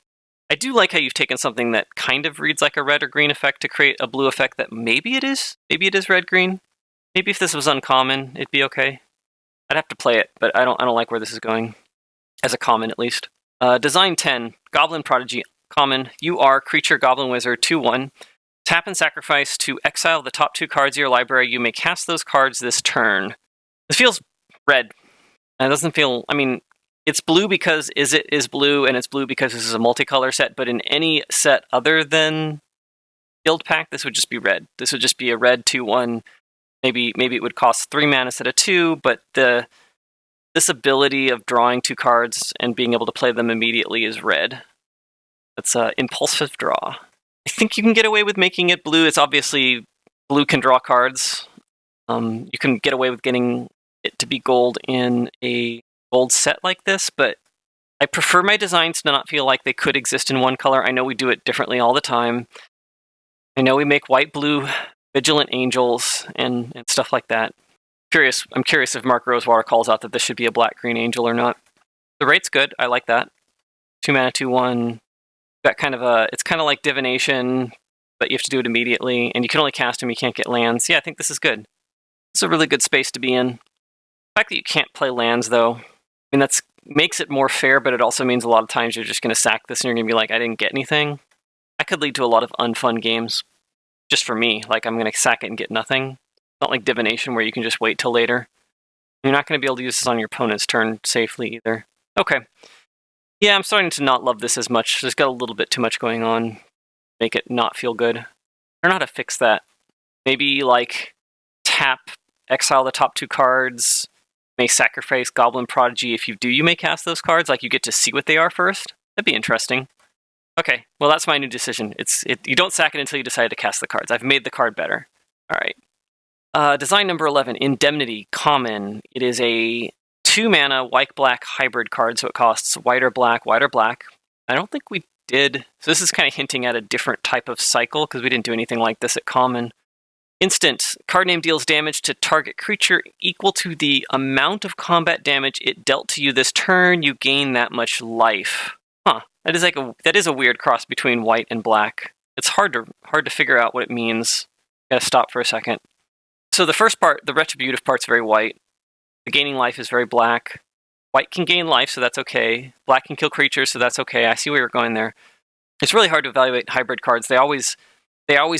I do like how you've taken something that kind of reads like a red or green effect to create a blue effect that maybe it is. Maybe it is red-green. Maybe if this was uncommon, it'd be okay. I'd have to play it, but I don't like where this is going. As a common, at least. Design 10, Goblin Prodigy, common, UR, creature, goblin wizard, 2/1. Tap and sacrifice to exile the top 2 cards of your library. You may cast those cards this turn. This feels red. It doesn't feel, I mean, it's blue because it is blue, and it's blue because this is a multicolor set, but in any set other than Guild Pack, this would just be red. This would just be a red 2/1. Maybe it would cost 3 mana instead of 2, but this ability of drawing 2 cards and being able to play them immediately is red. That's impulsive draw. I think you can get away with making it blue. It's obviously blue can draw cards. You can get away with getting it to be gold in a gold set like this, but I prefer my designs to not feel like they could exist in one color. I know we do it differently all the time. I know we make white, blue, vigilant angels and stuff like that. I'm curious if Mark Rosewater calls out that this should be a black-green angel or not. The rate's good. I like that. 2 mana, 2/1. Got kind of it's kind of like divination, but you have to do it immediately, and you can only cast them. You can't get lands. Yeah, I think this is good. It's a really good space to be in. The fact that you can't play lands, though, I mean, that makes it more fair, but it also means a lot of times you're just going to sack this and you're going to be like, I didn't get anything. That could lead to a lot of unfun games, just for me. Like, I'm going to sack it and get nothing. It's not like divination where you can just wait till later. You're not going to be able to use this on your opponent's turn safely either. Okay. Yeah, I'm starting to not love this as much. There's got a little bit too much going on. Make it not feel good. I don't know how to fix that. Maybe, like, tap, exile the top 2 cards, may sacrifice Goblin Prodigy. If you do, you may cast those cards. Like, you get to see what they are first. That'd be interesting. Okay, well, that's my new decision. You don't sack it until you decide to cast the cards. I've made the card better. All right. Design number 11, Indemnity, common. It is a 2 mana white-black hybrid card, so it costs white or black, white or black. I don't think we did. So this is kind of hinting at a different type of cycle, because we didn't do anything like this at common. Instant. Card name deals damage to target creature equal to the amount of combat damage it dealt to you this turn. You gain that much life. Huh. That is a weird cross between white and black. It's hard to figure out what it means. Gotta stop for a second. So the first part, the retributive part's very white. The gaining life is very black. White can gain life, so that's okay. Black can kill creatures, so that's okay. I see where you're going there. It's really hard to evaluate hybrid cards. They always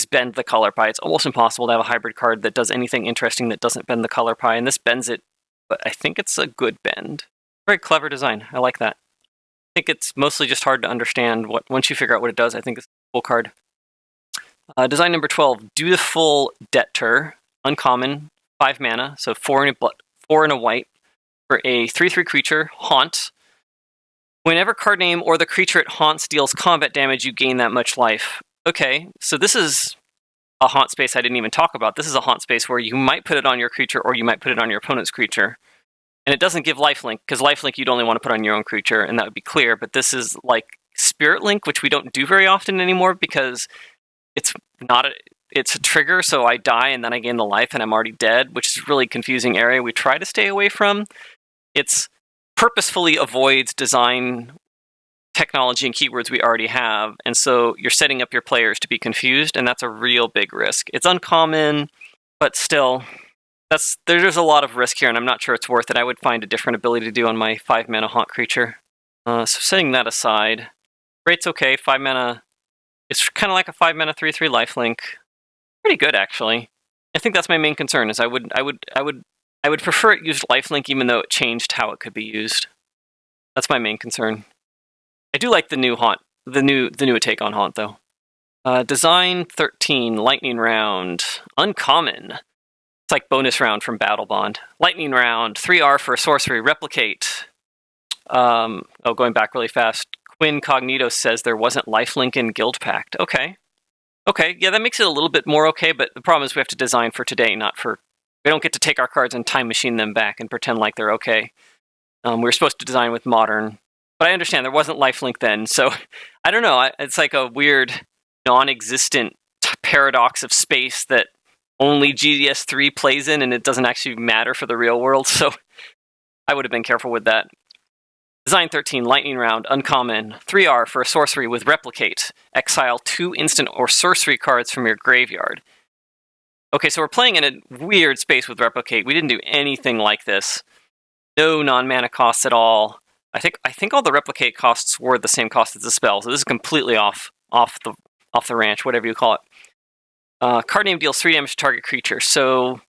bend the color pie. It's almost impossible to have a hybrid card that does anything interesting that doesn't bend the color pie, and this bends it, but I think it's a good bend. Very clever design. I like that. I think it's mostly just hard to understand. Once you figure out what it does, I think it's a cool card. Design number 12, Dutiful Debtor, uncommon, 5 mana, so 4 and a white, for a 3/3 creature, Haunt. Whenever card name or the creature it haunts deals combat damage, you gain that much life. Okay, so this is a haunt space I didn't even talk about. This is a haunt space where you might put it on your creature or you might put it on your opponent's creature. And it doesn't give lifelink, because lifelink you'd only want to put on your own creature, and that would be clear, but this is like Spirit Link, which we don't do very often anymore, because it's a trigger, so I die and then I gain the life and I'm already dead, which is a really confusing area we try to stay away from. It's purposefully avoids design technology and keywords we already have, and so you're setting up your players to be confused, and that's a real big risk. It's uncommon, but still, there's a lot of risk here, and I'm not sure it's worth it. I would find a different ability to do on my 5 mana haunt creature. So setting that aside, rate's okay. 5 mana, it's kind of like a 5 mana 3/3 lifelink. Pretty good, actually. I think that's my main concern. Is I would prefer it used lifelink, even though it changed how it could be used. That's my main concern. I do like the new haunt, the new take on haunt though. Design 13, Lightning Round, uncommon. It's like bonus round from Battle Bond. Lightning Round, 3R for sorcery, replicate. Going back really fast. Quinn Cognito says there wasn't lifelink in Guild Pact. Okay, yeah, that makes it a little bit more okay, but the problem is we have to design for today, not for... We don't get to take our cards and time machine them back and pretend like they're okay. We're supposed to design with modern. But I understand there wasn't lifelink then, so I don't know. It's like a weird, non-existent paradox of space that only GDS3 plays in, and it doesn't actually matter for the real world, so I would have been careful with that. Design 13, Lightning Round, uncommon, 3R for a sorcery with replicate. Exile 2 instant or sorcery cards from your graveyard. Okay, so we're playing in a weird space with replicate. We didn't do anything like this. No non-mana costs at all. I think all the replicate costs were the same cost as the spell, so this is completely off the ranch, whatever you call it. Card name deals 3 damage to target creature. So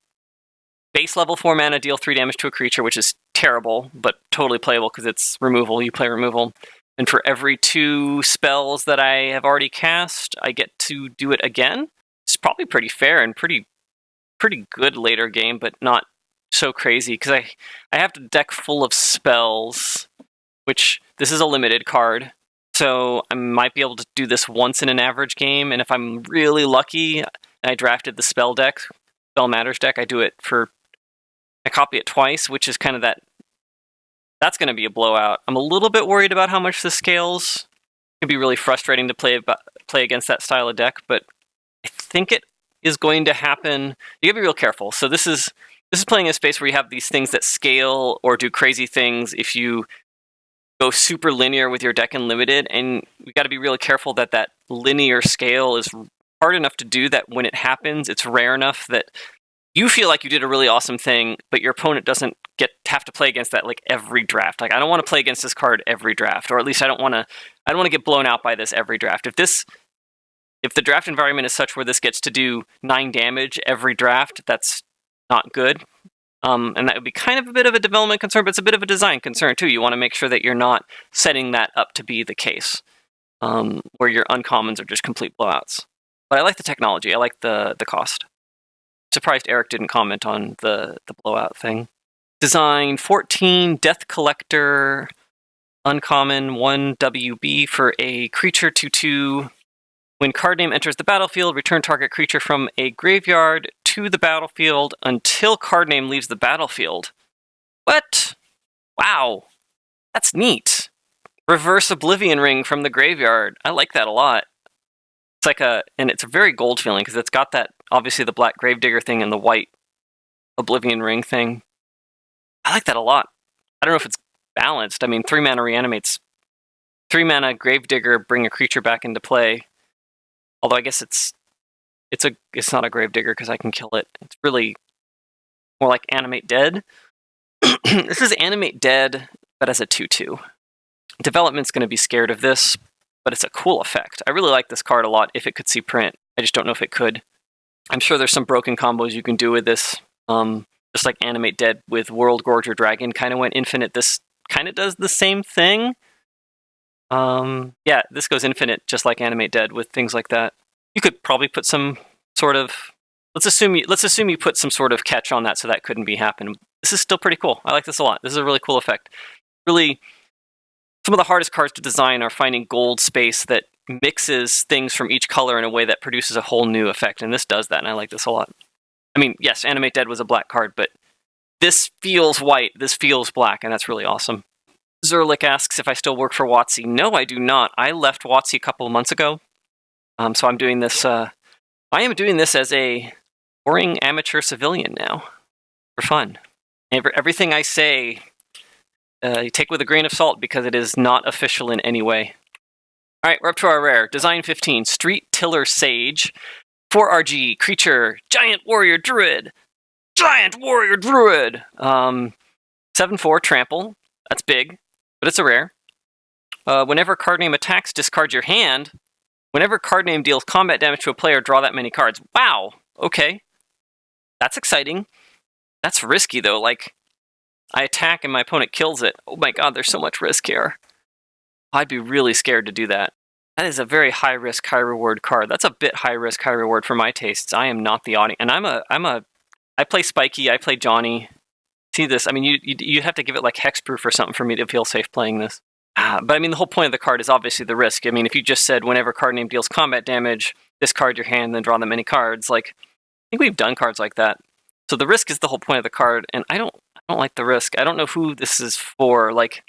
base level 4 mana, deal 3 damage to a creature, which is terrible, but totally playable because it's removal. You play removal. And for every 2 spells that I have already cast, I get to do it again. It's probably pretty fair and pretty good later game, but not so crazy, because I have a deck full of spells, which this is a limited card. So I might be able to do this once in an average game, and if I'm really lucky, and I drafted the Spell Matters deck, I copy it twice, which is kind of that's going to be a blowout. I'm a little bit worried about how much this scales. It could be really frustrating to play against that style of deck, but I think it is going to happen. You gotta be real careful. So this is playing a space where you have these things that scale or do crazy things if you go super linear with your deck in limited, and we got to be really careful that linear scale is hard enough to do that when it happens, it's rare enough that you feel like you did a really awesome thing, but your opponent doesn't have to play against that like every draft. Like I don't want to play against this card every draft, or at least I don't want to get blown out by this every draft. If the draft environment is such where this gets to do 9 damage every draft, that's not good. And that would be kind of a bit of a development concern, but it's a bit of a design concern too. You want to make sure that you're not setting that up to be the case, where your uncommons are just complete blowouts. But I like the technology. I like the cost. Surprised Eric didn't comment on the blowout thing. Design 14, Death Collector, uncommon, 1 WB for a creature 2/2. When card name enters the battlefield, return target creature from a graveyard to the battlefield until card name leaves the battlefield. What? Wow. That's neat. Reverse Oblivion Ring from the graveyard. I like that a lot. It's and it's a very gold feeling because it's got that, obviously the black Gravedigger thing and the white Oblivion Ring thing. I like that a lot. I don't know if it's balanced. I mean, 3 mana reanimates. 3 mana Gravedigger, bring a creature back into play. Although I guess it's not a Gravedigger because I can kill it. It's really more like Animate Dead. This is Animate Dead, but as a 2/2. Development's going to be scared of this, but it's a cool effect. I really like this card a lot if it could see print. I just don't know if it could. I'm sure there's some broken combos you can do with this. Just like Animate Dead with World Gorger Dragon kind of went infinite. This kind of does the same thing. Yeah, this goes infinite just like Animate Dead with things like that. You could probably put some sort of let's assume you put some sort of catch on that so that couldn't be happening. This is still pretty cool. I like this a lot. This is a really cool effect. Really, some of the hardest cards to design are finding gold space that mixes things from each color in a way that produces a whole new effect, and this does that, and I like this a lot. I mean, yes, Animate Dead was a black card, but this feels white, this feels black, and that's really awesome. Zerlik asks if I still work for WotC. No, I do not. I left WotC a couple of months ago, so I'm doing this. I am doing this as a boring amateur civilian now, for fun. Everything I say, you take with a grain of salt because it is not official in any way. All right, we're up to our rare. Design 15, Street Tiller Sage, 4 RG, creature, Giant Warrior Druid. Giant Warrior Druid! 7/4, trample. That's big, but it's a rare. Whenever card name attacks, discard your hand. Whenever card name deals combat damage to a player, draw that many cards. Wow, okay. That's exciting. That's risky, though. Like, I attack and my opponent kills it. Oh my god, there's so much risk here. I'd be really scared to do that. That is a very high risk, high reward card. That's a bit high risk, high reward for my tastes. I am not the audience, and I play Spiky. I play Johnny. See this? I mean, you have to give it like hexproof or something for me to feel safe playing this. But I mean, the whole point of the card is obviously the risk. I mean, if you just said whenever card name deals combat damage, discard your hand, then draw that many cards. Like, I think we've done cards like that. So the risk is the whole point of the card, and I don't like the risk. I don't know who this is for. Like,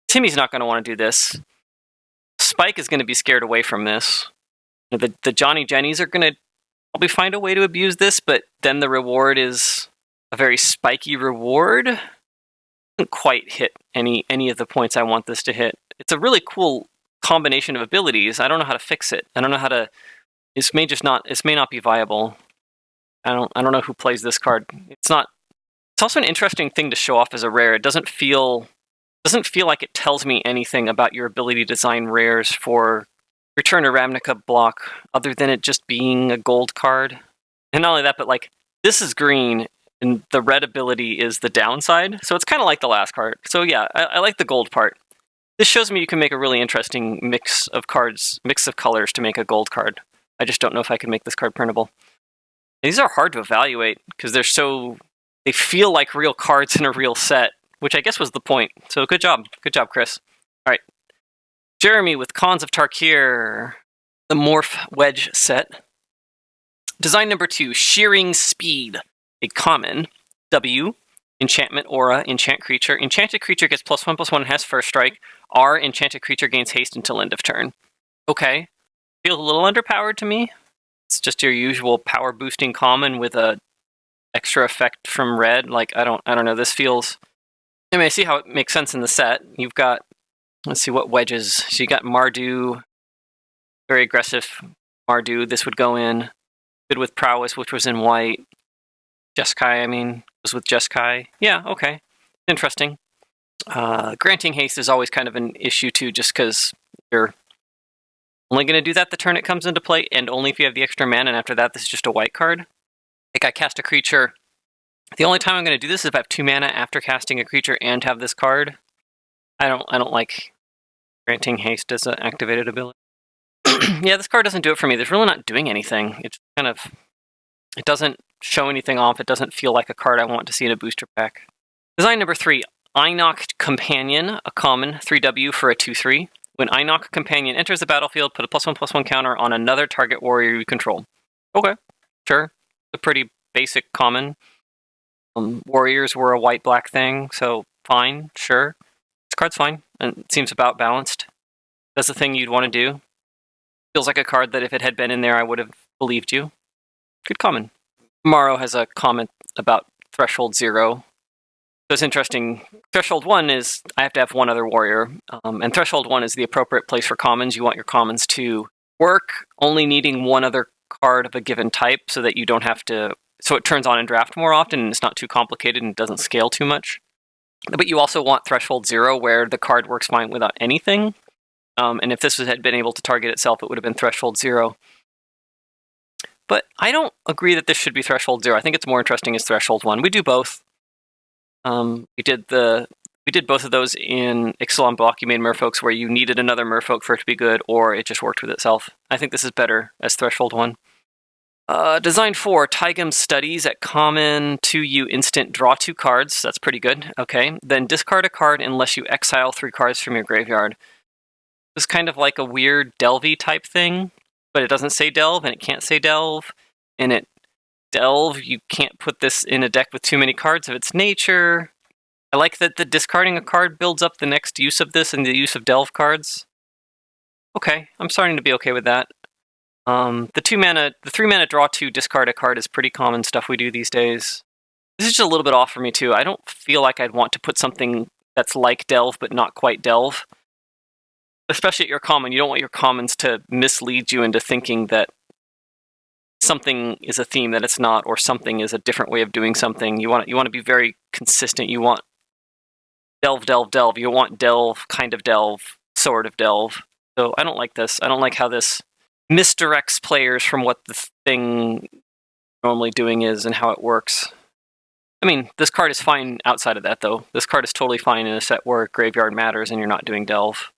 Timmy's not going to want to do this. Spike is going to be scared away from this. The Johnny Jennies are going to probably find a way to abuse this, but then the reward is a very spiky reward. Doesn't quite hit any of the points I want this to hit. It's a really cool combination of abilities. I don't know how to fix it. I don't know how to. This may not be viable. I don't know who plays this card. It's not. It's also an interesting thing to show off as a rare. It doesn't feel like it tells me anything about your ability to design rares for Return to Ravnica block, other than it just being a gold card. And not only that, but like this is green, and the red ability is the downside. So it's kind of like the last card. So yeah, I like the gold part. This shows me you can make a really interesting mix of colors to make a gold card. I just don't know if I can make this card printable. These are hard to evaluate because they feel like real cards in a real set, which I guess was the point. So good job, Chris. All right, Jeremy with Cons of Tarkir, the Morph Wedge set. Design number 2, Shearing Speed, a common. W, Enchantment Aura, Enchant Creature. Enchanted creature gets +1/+1 and has first strike. R, Enchanted creature gains haste until end of turn. Okay. Feels a little underpowered to me. It's just your usual power boosting common with a extra effect from red. Like, I don't know. This feels... I mean, I see how it makes sense in the set. You've got... Let's see what wedges. So you got Mardu. Very aggressive Mardu. This would go in. Good with Prowess, which was in white. Jeskai, I mean, was with Jeskai. Yeah, okay. Interesting. Granting haste is always kind of an issue, too, just because you're only going to do that the turn it comes into play, and only if you have the extra mana, and after that, this is just a white card. Like, I cast a creature. The only time I'm going to do this is if I have 2 mana after casting a creature and have this card. I don't like granting haste as an activated ability. Yeah, this card doesn't do it for me. There's really not doing anything. It's kind of... It doesn't show anything off. It doesn't feel like a card I want to see in a booster pack. Design number 3, Einok Companion, a common, 3W for a 2/3. When Einok Companion enters the battlefield, put a +1/+1 counter on another target warrior you control. Okay, sure. A pretty basic common. Warriors were a white-black thing, so fine, sure. This card's fine, and it seems about balanced. That's the thing you'd want to do. Feels like a card that if it had been in there, I would have believed you. Good common. Maro has a comment about Threshold 0. So it's interesting. Threshold 1 is, I have to have one other warrior, and Threshold 1 is the appropriate place for commons. You want your commons to work, only needing one other card of a given type so that you don't have to... So it turns on in draft more often, and it's not too complicated and doesn't scale too much. But you also want Threshold 0, where the card works fine without anything. And if this had been able to target itself, it would have been Threshold 0. But I don't agree that this should be Threshold 0. I think it's more interesting as Threshold 1. We do both. We did both of those in Ixalan Block. You made Merfolks where you needed another Merfolk for it to be good, or it just worked with itself. I think this is better as Threshold 1. Design 4, Taigam Studies at common 2U instant, draw 2 cards. That's pretty good. Okay. Then discard a card unless you exile 3 cards from your graveyard. This is kind of like a weird Delvey type thing, but it doesn't say Delve, and it can't say Delve. And it Delve, you can't put this in a deck with too many cards of its nature. I like that the discarding a card builds up the next use of this and the use of Delve cards. Okay, I'm starting to be okay with that. The 3 mana draw 2, discard a card is pretty common stuff we do these days. This is just a little bit off for me too. I don't feel like I'd want to put something that's like Delve but not quite Delve. Especially at your common, you don't want your commons to mislead you into thinking that something is a theme that it's not, or something is a different way of doing something. You want to be very consistent. You want Delve, Delve, Delve. You want Delve, kind of Delve, sort of Delve. So I don't like this. I don't like how this misdirects players from what the thing normally doing is and how it works. I mean, this card is fine outside of that, though. This card is totally fine in a set where Graveyard matters and you're not doing Delve.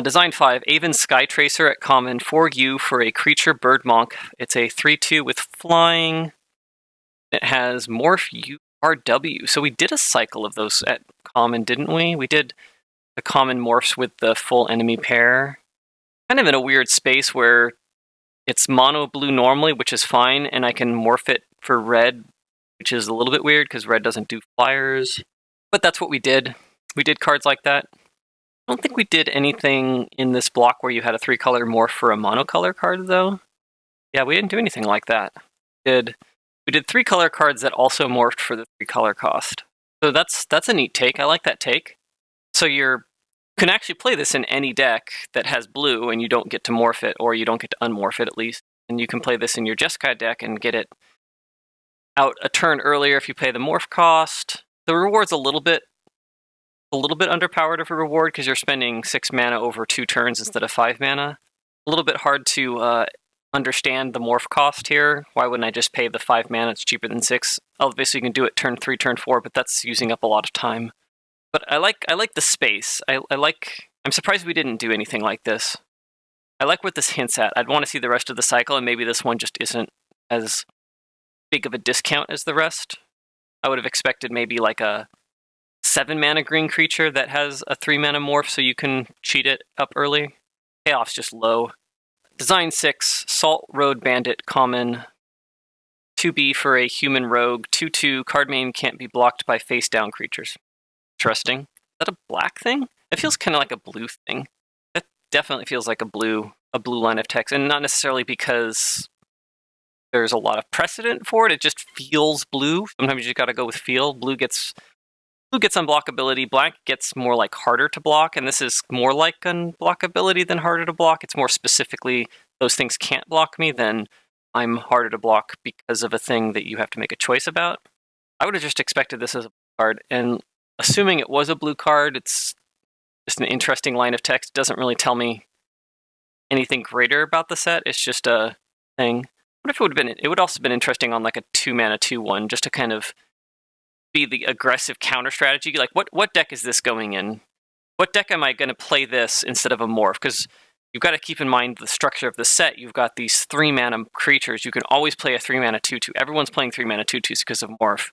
Design 5, Aven Sky Tracer at common, 4U for a creature bird monk. It's a 3/2 with flying. It has Morph URW. So we did a cycle of those at common, didn't we? We did the common morphs with the full enemy pair. Kind of in a weird space where it's mono blue normally, which is fine, and I can morph it for red, which is a little bit weird because red doesn't do flyers. But that's what we did. We did cards like that. I don't think we did anything in this block where you had a 3-color morph for a monocolor card, though. Yeah, we didn't do anything like that. We did 3-color cards that also morphed for the 3-color cost. So that's a neat take. I like that take. So you can actually play this in any deck that has blue, and you don't get to morph it, or you don't get to unmorph it at least. And you can play this in your Jeskai deck and get it out a turn earlier if you pay the morph cost. The reward's a little bit underpowered of a reward because you're spending 6 mana over 2 turns instead of 5 mana. A little bit hard to understand the morph cost here. Why wouldn't I just pay the 5 mana? It's cheaper than 6. Obviously, you can do it turn 3, turn 4, but that's using up a lot of time. But I like the space. I'm surprised we didn't do anything like this. I like what this hints at. I'd want to see the rest of the cycle, and maybe this one just isn't as big of a discount as the rest. I would have expected maybe like a 7-mana green creature that has a 3-mana morph, so you can cheat it up early. Payoff's just low. Design 6, Salt Road Bandit, common. 2B for a human rogue. 2/2, card main can't be blocked by face-down creatures. Interesting. Is that a black thing? It feels kind of like a blue thing. It definitely feels like a blue line of text, and not necessarily because there's a lot of precedent for it. It just feels blue. Sometimes you just got to go with feel. Blue gets unblockability. Black gets more like harder to block, and this is more like unblockability than harder to block. It's more specifically those things can't block me than I'm harder to block because of a thing that you have to make a choice about. I would have just expected this as a card, and assuming it was a blue card, it's just an interesting line of text. It doesn't really tell me anything greater about the set. It's just a thing. What if it would also have been interesting on like a 2-mana 2/1, just to kind of be the aggressive counter strategy. Like, what deck is this going in? What deck am I going to play this instead of a morph? Because you've got to keep in mind the structure of the set. You've got these 3-mana creatures. You can always play a 3-mana 2/2. Everyone's playing 3-mana 2/2s because of morph.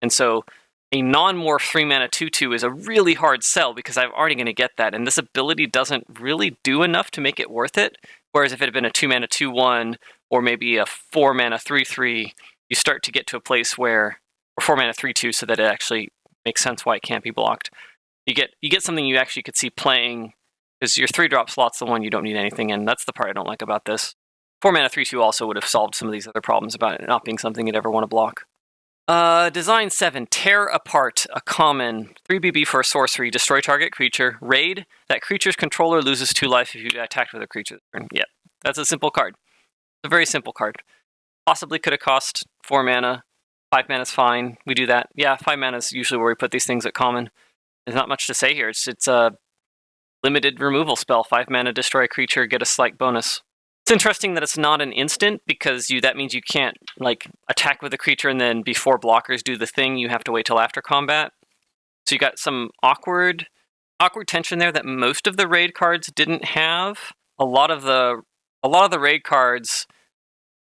And so a non-morph 3-mana 2/2 is a really hard sell because I'm already going to get that. And this ability doesn't really do enough to make it worth it. Whereas if it had been a 2-mana 2/1 or maybe a 4-mana 3/3, you start to get to a place where, or 4-mana 3/2, so that it actually makes sense why it can't be blocked. You get something you actually could see playing, because your 3-drop slot's the one you don't need anything in. That's the part I don't like about this. 4-mana 3/2 also would have solved some of these other problems about it not being something you'd ever want to block. Design 7, Tear Apart, a common. 3BB for a sorcery, destroy target creature. Raid, that creature's controller loses 2 life if you attack with a creature. Yeah, that's a simple card. It's a very simple card. Possibly could have cost 4 mana. 5 mana is fine. We do that. Yeah, 5 mana is usually where we put these things at common. There's not much to say here. It's a limited removal spell. 5 mana, destroy a creature, get a slight bonus. It's interesting that it's not an instant, because that means you can't like attack with a creature and then before blockers do the thing, you have to wait till after combat. So you got some awkward tension there that most of the raid cards didn't have. A lot of the raid cards,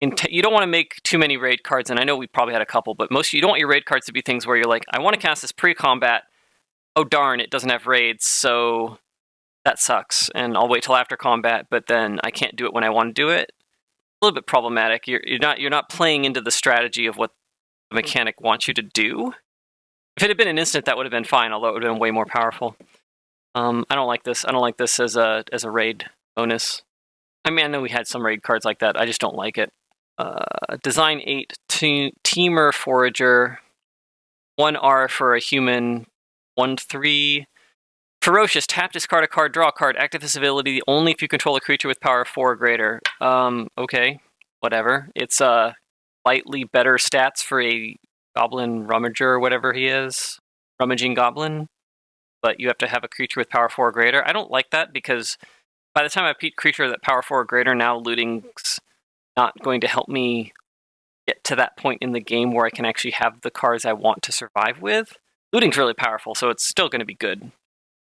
you don't want to make too many raid cards, and I know we probably had a couple, but you don't want your raid cards to be things where you're like, I want to cast this pre-combat. Oh darn, it doesn't have raids, so that sucks, and I'll wait till after combat, but then I can't do it when I want to do it. A little bit problematic. You're not playing into the strategy of what the mechanic wants you to do. If it had been an instant, that would have been fine, although it would have been way more powerful. I don't like this. I don't like this as a raid bonus. I mean, I know we had some raid cards like that. I just don't like it. Design 8, Teamer Forager. 1R for a human. 1/3. Ferocious, tap, discard a card, draw a card. Active this ability only if you control a creature with power 4 or greater. Okay, whatever. It's slightly better stats for a goblin rummager or whatever he is. Rummaging goblin. But you have to have a creature with power 4 or greater. I don't like that, because by the time I beat creature that power 4 or greater, now looting's not going to help me get to that point in the game where I can actually have the cards I want to survive with. Looting's really powerful, so it's still going to be good.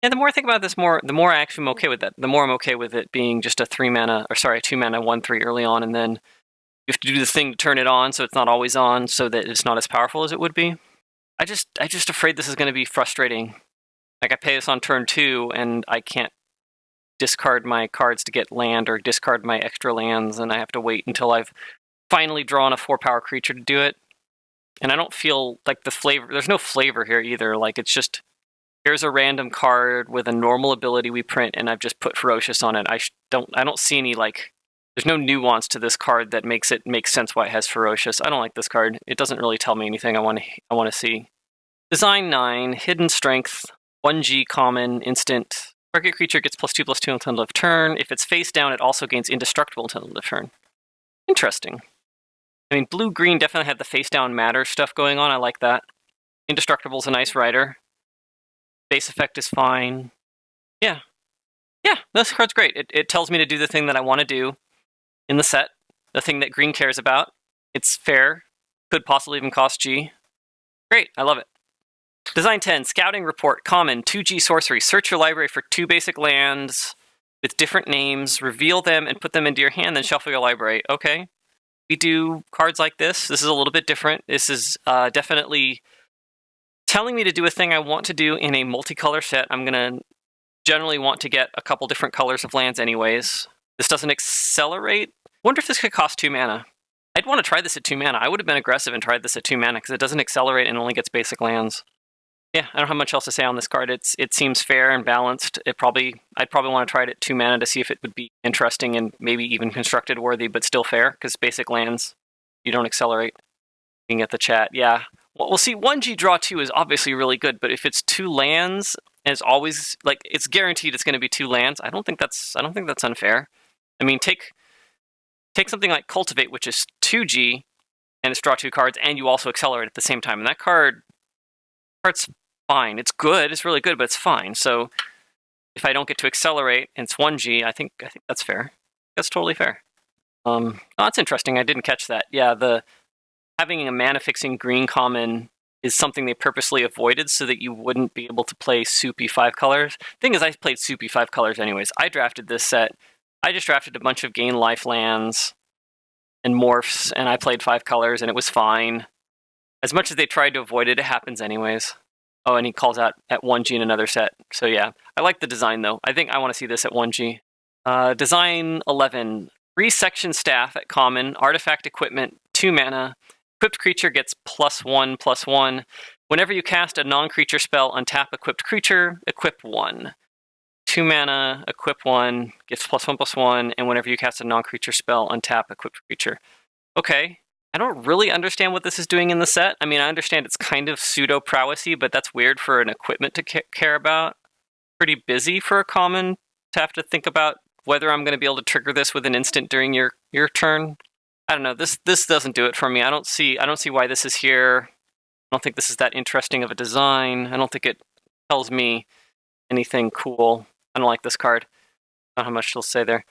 Yeah, the more I think about this, the more I actually am okay with that. The more I'm okay with it being just a 2-mana 1/3 early on, and then you have to do the thing to turn it on, so it's not always on, so that it's not as powerful as it would be. I'm just afraid this is going to be frustrating. Like, I pay this on turn 2, and I can't discard my cards to get land or discard my extra lands, and I have to wait until I've finally drawn a 4-power creature to do it. And I don't feel like the flavor. There's no flavor here either. Like, it's just, here's a random card with a normal ability we print, and I've just put Ferocious on it. I don't see any, like, there's no nuance to this card that makes it make sense why it has Ferocious. I don't like this card. It doesn't really tell me anything I want to see. Design 9, Hidden Strength, 1G common, instant. Target creature gets +2/+2 until end of turn. If it's face down, it also gains indestructible until end of turn. Interesting. I mean, blue-green definitely had the face down matter stuff going on. I like that. Indestructible's a nice rider. Base effect is fine. Yeah, this card's great. It tells me to do the thing that I want to do in the set, the thing that green cares about. It's fair. Could possibly even cost G. Great, I love it. Design 10, Scouting Report, common, 2G sorcery. Search your library for 2 basic lands with different names, reveal them, and put them into your hand, then shuffle your library. Okay. We do cards like this. This is a little bit different. This is definitely telling me to do a thing I want to do in a multicolor set. I'm going to generally want to get a couple different colors of lands anyways. This doesn't accelerate. Wonder if this could cost 2 mana. I'd want to try this at 2 mana. I would have been aggressive and tried this at 2 mana because it doesn't accelerate and only gets basic lands. Yeah, I don't have much else to say on this card. It seems fair and balanced. I'd probably want to try it at 2 mana to see if it would be interesting and maybe even constructed worthy, but still fair because basic lands, you don't accelerate. Looking at the chat, yeah. Well, we'll see. 1G draw 2 is obviously really good, but if it's 2 lands and it's always like it's guaranteed it's going to be 2 lands, I don't think that's unfair. I mean, take something like Cultivate, which is 2G, and it's draw 2 cards, and you also accelerate at the same time. And that card's fine. It's good. It's really good, but it's fine. So if I don't get to accelerate and it's 1G, I think that's fair. That's totally fair. Oh, that's interesting. I didn't catch that. Yeah, having a mana-fixing green common is something they purposely avoided so that you wouldn't be able to play soupy 5 colors. Thing is, I played soupy 5 colors anyways. I drafted this set. I just drafted a bunch of gain life lands and morphs, and I played 5 colors, and it was fine. As much as they tried to avoid it, it happens anyways. Oh, and he calls out at 1G in another set. So yeah, I like the design, though. I think I want to see this at 1G. Design 11. 3 section staff at common, artifact equipment, 2 mana. Equipped creature gets +1/+1. Whenever you cast a non-creature spell, untap equipped creature, equip 1. 2 mana, equip 1, gets +1/+1, and whenever you cast a non-creature spell, untap equipped creature. Okay, I don't really understand what this is doing in the set. I mean, I understand it's kind of pseudo-prowessy, but that's weird for an equipment to care about. Pretty busy for a common to have to think about whether I'm going to be able to trigger this with an instant during your turn. I don't know. This doesn't do it for me. I don't see why this is here. I don't think this is that interesting of a design. I don't think it tells me anything cool. I don't like this card. Not how much she'll say there.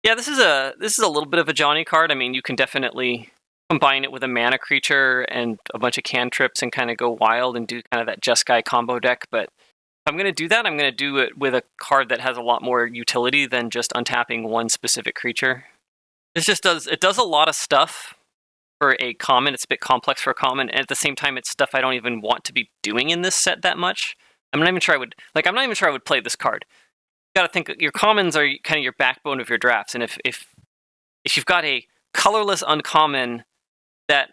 Yeah, this is a little bit of a Johnny card. I mean, you can definitely combine it with a mana creature and a bunch of cantrips and kind of go wild and do kind of that Jeskai combo deck. But if I'm going to do that, I'm going to do it with a card that has a lot more utility than just untapping one specific creature. This just does a lot of stuff for a common. It's a bit complex for a common, and at the same time, it's stuff I don't even want to be doing in this set that much. I'm not even sure I would play this card. You got to think your commons are kind of your backbone of your drafts, and if you've got a colorless uncommon that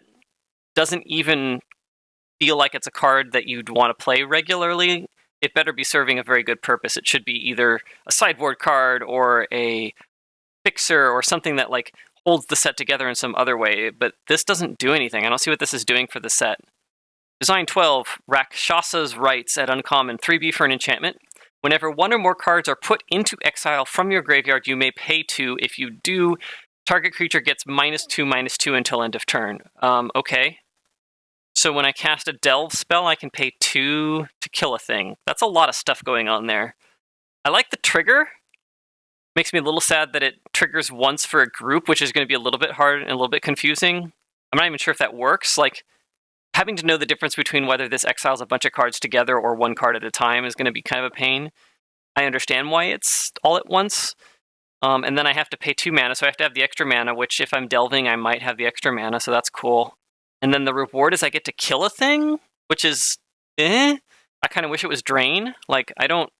doesn't even feel like it's a card that you'd want to play regularly, it better be serving a very good purpose. It should be either a sideboard card or a fixer or something that like holds the set together in some other way, but this doesn't do anything. I don't see what this is doing for the set. Design 12, Rakshasa's Rights at uncommon, 3B for an enchantment. Whenever one or more cards are put into exile from your graveyard, you may pay 2. If you do, target creature gets -2/-2 until end of turn. Okay. So when I cast a delve spell, I can pay 2 to kill a thing. That's a lot of stuff going on there. I like the trigger. Makes me a little sad that it triggers once for a group, which is going to be a little bit hard and a little bit confusing. I'm not even sure if that works. Like, having to know the difference between whether this exiles a bunch of cards together or one card at a time is going to be kind of a pain. I understand why it's all at once. And then I have to pay 2 mana, so I have to have the extra mana, which if I'm delving, I might have the extra mana, so that's cool. And then the reward is I get to kill a thing, which is, I kind of wish it was Drain. Like, I don't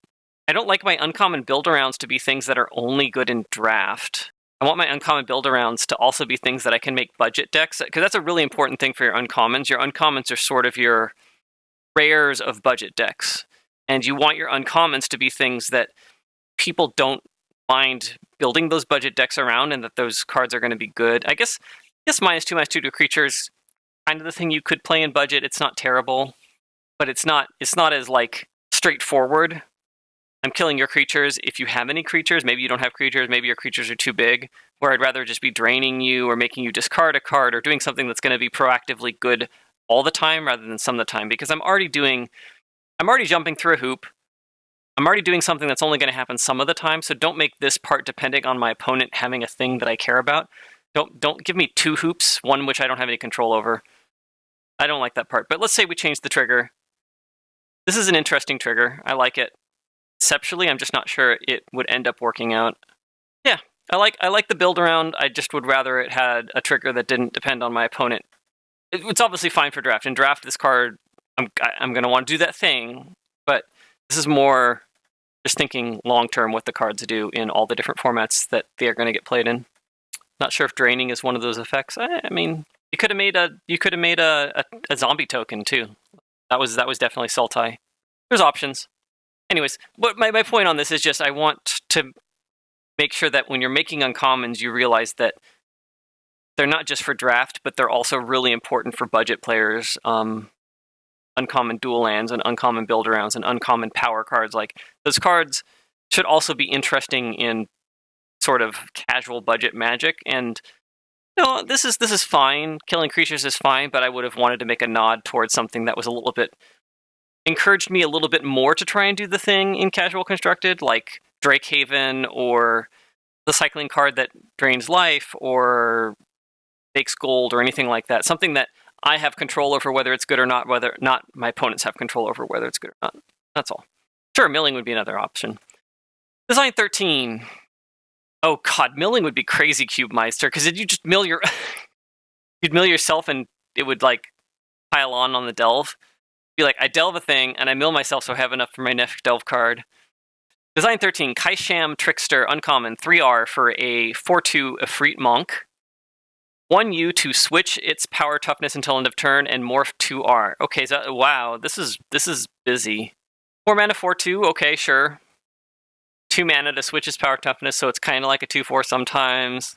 like my uncommon build-arounds to be things that are only good in draft. I want my uncommon build-arounds to also be things that I can make budget decks, because that's a really important thing for your uncommons. Your uncommons are sort of your rares of budget decks, and you want your uncommons to be things that people don't mind building those budget decks around, and that those cards are going to be good. I guess -2/-2 to creatures, kind of the thing you could play in budget. It's not terrible, but it's not as like straightforward. I'm killing your creatures. If you have any creatures, maybe you don't have creatures, maybe your creatures are too big, where I'd rather just be draining you or making you discard a card or doing something that's going to be proactively good all the time rather than some of the time, because I'm already jumping through a hoop. I'm already doing something that's only going to happen some of the time, so don't make this part dependent on my opponent having a thing that I care about. Don't give me 2 hoops, one which I don't have any control over. I don't like that part. But let's say we change the trigger. This is an interesting trigger. I like it. Conceptually, I'm just not sure it would end up working out. Yeah, I like the build around. I just would rather it had a trigger that didn't depend on my opponent. It's obviously fine for draft. In draft, this card, I'm going to want to do that thing, but this is more just thinking long-term what the cards do in all the different formats that they are going to get played in. Not sure if draining is one of those effects. I mean, you could have made a zombie token too. That was definitely Sultai. There's options. Anyways, what my point on this is just I want to make sure that when you're making uncommons, you realize that they're not just for draft, but they're also really important for budget players. Uncommon dual lands and uncommon build arounds and uncommon power cards. Like those cards should also be interesting in sort of casual budget Magic. And this is fine. Killing creatures is fine, but I would have wanted to make a nod towards something that was a little bit encouraged me a little bit more to try and do the thing in casual constructed, like Drakehaven or the cycling card that drains life or makes gold or anything like that. Something that I have control over whether it's good or not, whether not my opponents have control over whether it's good or not. That's all. Sure, milling would be another option. Design 13. Oh god, milling would be crazy, Cube Meister, because you just mill you'd mill yourself and it would like pile on the delve. Be like, I delve a thing and I mill myself so I have enough for my next delve card. Design 13, Kaisham Trickster, uncommon, 3R for a 4/2 Efreet Monk. 1U to switch its power toughness until end of turn and morph 2R. Okay, so wow, this is busy. 4 mana 4/2, okay, sure. 2 mana to switch its power toughness, so it's kind of like a 2/4 sometimes.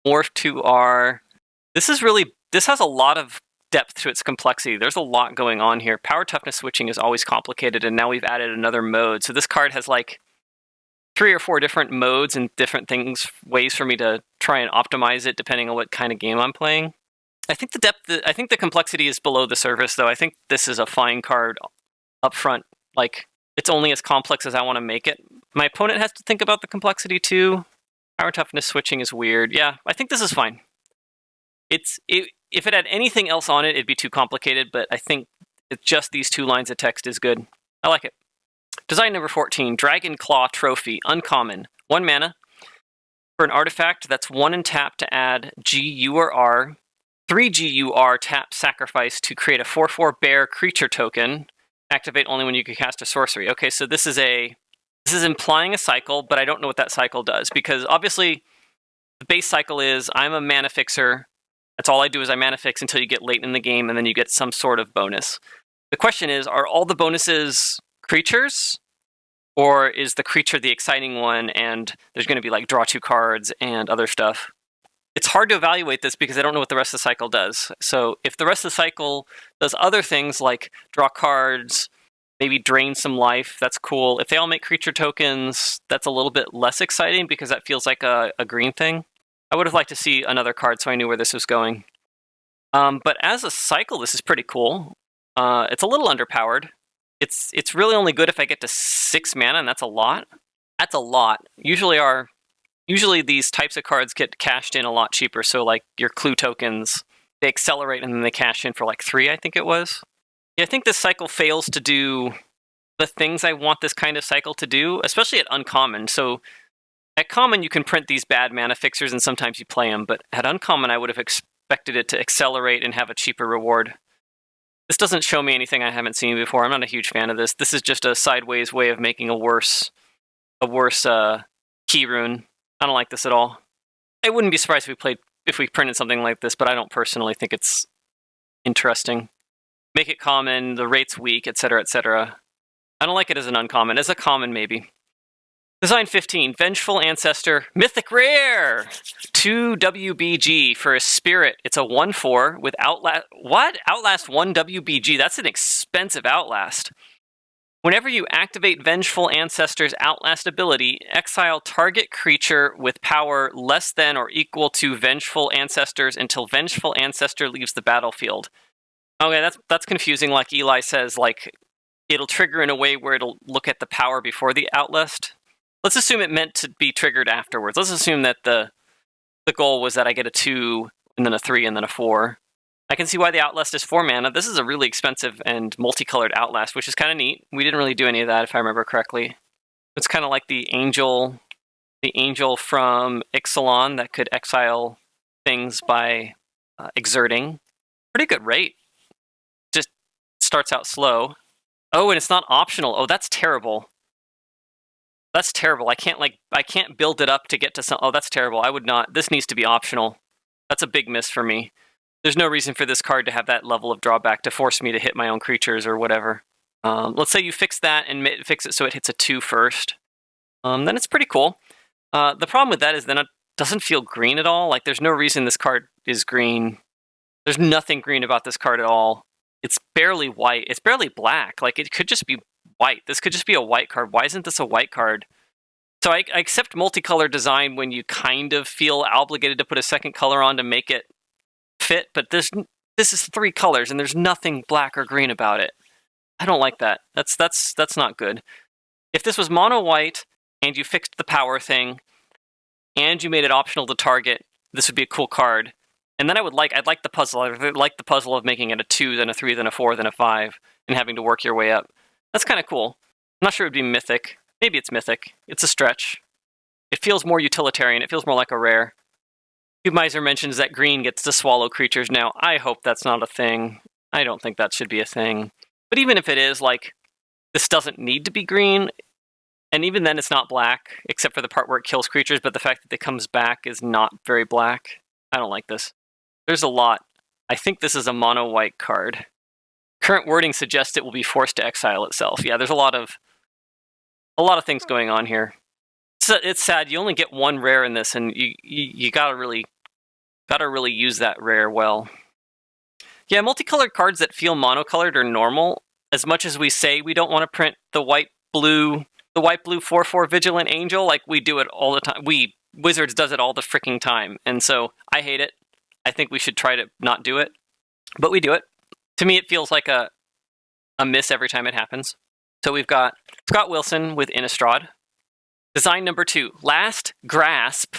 Morph 2R. This has a lot of depth to its complexity. There's a lot going on here. Power toughness switching is always complicated, and now we've added another mode. So this card has like 3 or 4 different modes and different ways for me to try and optimize it depending on what kind of game I'm playing. I think the complexity is below the surface, though. I think this is a fine card up front. Like, it's only as complex as I want to make it. My opponent has to think about the complexity too. Power toughness switching is weird. Yeah, I think this is fine. If it had anything else on it, it'd be too complicated, but I think just these 2 lines of text is good. I like it. Design number 14, Dragon Claw Trophy, uncommon. 1 mana. For an artifact that's 1 and tap to add GU or R. 3 GUR tap sacrifice to create a 4/4 bear creature token. Activate only when you can cast a sorcery. Okay, so this is implying a cycle, but I don't know what that cycle does, because obviously the base cycle is I'm a mana fixer. That's all I do is I mana fix until you get late in the game, and then you get some sort of bonus. The question is, are all the bonuses creatures, or is the creature the exciting one and there's going to be like draw 2 cards and other stuff? It's hard to evaluate this because I don't know what the rest of the cycle does. So if the rest of the cycle does other things like draw cards, maybe drain some life, that's cool. If they all make creature tokens, that's a little bit less exciting because that feels like a green thing. I would have liked to see another card so I knew where this was going. But as a cycle, this is pretty cool. It's a little underpowered. It's really only good if I get to 6 mana, and that's a lot. That's a lot. Usually these types of cards get cashed in a lot cheaper. So like your clue tokens, they accelerate and then they cash in for like 3, I think it was. Yeah, I think this cycle fails to do the things I want this kind of cycle to do, especially at uncommon. So at common, you can print these bad mana fixers and sometimes you play them, but at uncommon, I would have expected it to accelerate and have a cheaper reward. This doesn't show me anything I haven't seen before. I'm not a huge fan of this. This is just a sideways way of making a worse key rune. I don't like this at all. I wouldn't be surprised if we printed something like this, but I don't personally think it's interesting. Make it common, the rate's weak, etc., etc. I don't like it as an uncommon. As a common, maybe. Design 15, Vengeful Ancestor, Mythic Rare! 2 WBG for a spirit. It's a 1/4 with Outlast. What? Outlast 1 WBG? That's an expensive Outlast. Whenever you activate Vengeful Ancestor's Outlast ability, exile target creature with power less than or equal to Vengeful Ancestors until Vengeful Ancestor leaves the battlefield. Okay, that's confusing. Like Eli says, like it'll trigger in a way where it'll look at the power before the Outlast. Let's assume it meant to be triggered afterwards. Let's assume that the goal was that I get a 2, and then a 3, and then a 4. I can see why the Outlast is 4 mana. This is a really expensive and multicolored Outlast, which is kind of neat. We didn't really do any of that, if I remember correctly. It's kind of like the angel from Ixalan that could exile things by exerting. Pretty good rate. Just starts out slow. Oh, and it's not optional. Oh, that's terrible. That's terrible. I can't build it up to get to some. Oh, that's terrible. I would not. This needs to be optional. That's a big miss for me. There's no reason for this card to have that level of drawback to force me to hit my own creatures or whatever. Let's say you fix that and fix it so it hits a 2 first. Then it's pretty cool. The problem with that is then it doesn't feel green at all. Like, there's no reason this card is green. There's nothing green about this card at all. It's barely white. It's barely black. Like, it could just be white. This could just be a white card. Why isn't this a white card? So I accept multicolor design when you kind of feel obligated to put a second color on to make it fit, but this is 3 colors and there's nothing black or green about it. I don't like that. That's not good. If this was mono white and you fixed the power thing and you made it optional to target, this would be a cool card. And then I'd like the puzzle. I'd like the puzzle of making it a 2, then a 3, then a 4, then a 5, and having to work your way up. That's kind of cool. I'm not sure it would be mythic. Maybe it's mythic. It's a stretch. It feels more utilitarian. It feels more like a rare. Cube Miser mentions that green gets to swallow creatures now. I hope that's not a thing. I don't think that should be a thing. But even if it is, like, this doesn't need to be green, and even then it's not black, except for the part where it kills creatures, but the fact that it comes back is not very black. I don't like this. There's a lot. I think this is a mono-white card. Current wording suggests it will be forced to exile itself. Yeah, there's a lot of things going on here. It's sad. You only get 1 rare in this, and you gotta really use that rare well. Yeah, multicolored cards that feel monocolored are normal. As much as we say we don't want to print the white blue 4/4 Vigilant Angel, like, we do it all the time. Wizards does it all the freaking time, and so I hate it. I think we should try to not do it, but we do it. To me, it feels like a miss every time it happens. So we've got Scott Wilson with Innistrad. Design number 2, Last Grasp.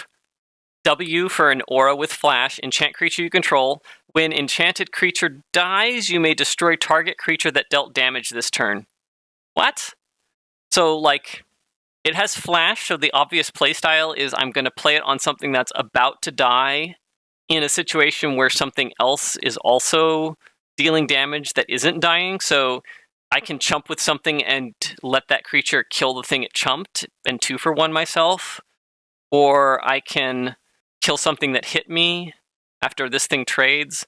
W for an aura with flash. Enchant creature you control. When enchanted creature dies, you may destroy target creature that dealt damage this turn. What? So, like, it has flash, so the obvious playstyle is I'm going to play it on something that's about to die in a situation where something else is also dealing damage that isn't dying. So I can chump with something and let that creature kill the thing it chumped and 2 for 1 myself. Or I can kill something that hit me after this thing trades.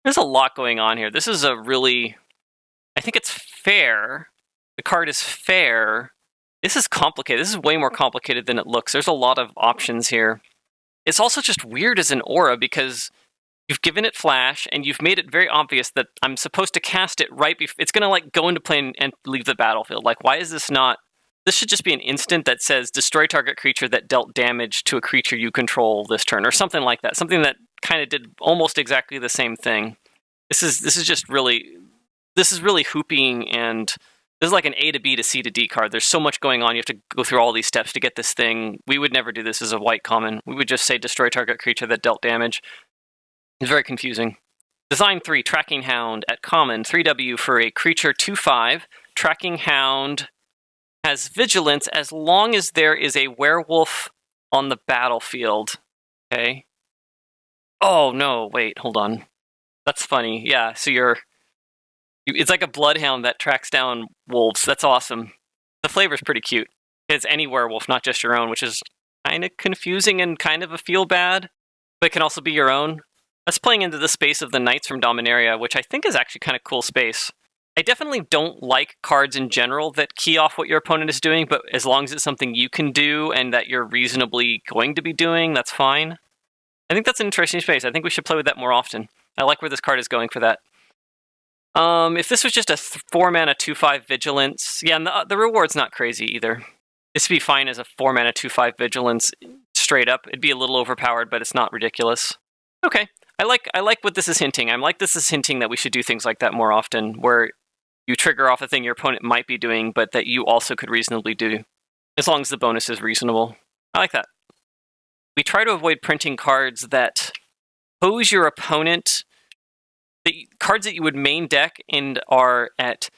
There's a lot going on here. This is a really... I think it's fair. The card is fair. This is complicated. This is way more complicated than it looks. There's a lot of options here. It's also just weird as an aura because you've given it flash and you've made it very obvious that I'm supposed to cast it right before... It's going to, like, go into play and leave the battlefield. Like, why is this not... This should just be an instant that says destroy target creature that dealt damage to a creature you control this turn, or something like that. Something that kind of did almost exactly the same thing. This is just really... This is really hooping, and this is like an A to B to C to D card. There's so much going on. You have to go through all these steps to get this thing. We would never do this as a white common. We would just say destroy target creature that dealt damage. It's very confusing. Design 3, Tracking Hound at common. 3W for a creature 2/5. Tracking Hound has vigilance as long as there is a werewolf on the battlefield. Okay. Oh, no, wait, hold on. That's funny. Yeah, so it's like a bloodhound that tracks down wolves. That's awesome. The flavor's pretty cute. It's any werewolf, not just your own, which is kind of confusing and kind of a feel bad, but it can also be your own. That's playing into the space of the Knights from Dominaria, which I think is actually kind of cool space. I definitely don't like cards in general that key off what your opponent is doing, but as long as it's something you can do and that you're reasonably going to be doing, that's fine. I think that's an interesting space. I think we should play with that more often. I like where this card is going for that. If this was just a 4-mana 2/5 Vigilance, yeah, and the reward's not crazy either. This would be fine as a 4-mana 2/5 Vigilance straight up. It'd be a little overpowered, but it's not ridiculous. Okay, I like what this is hinting. This is hinting that we should do things like that more often, where you trigger off a thing your opponent might be doing, but that you also could reasonably do, as long as the bonus is reasonable. I like that. We try to avoid printing cards that pose your opponent, the cards that you would main deck and are at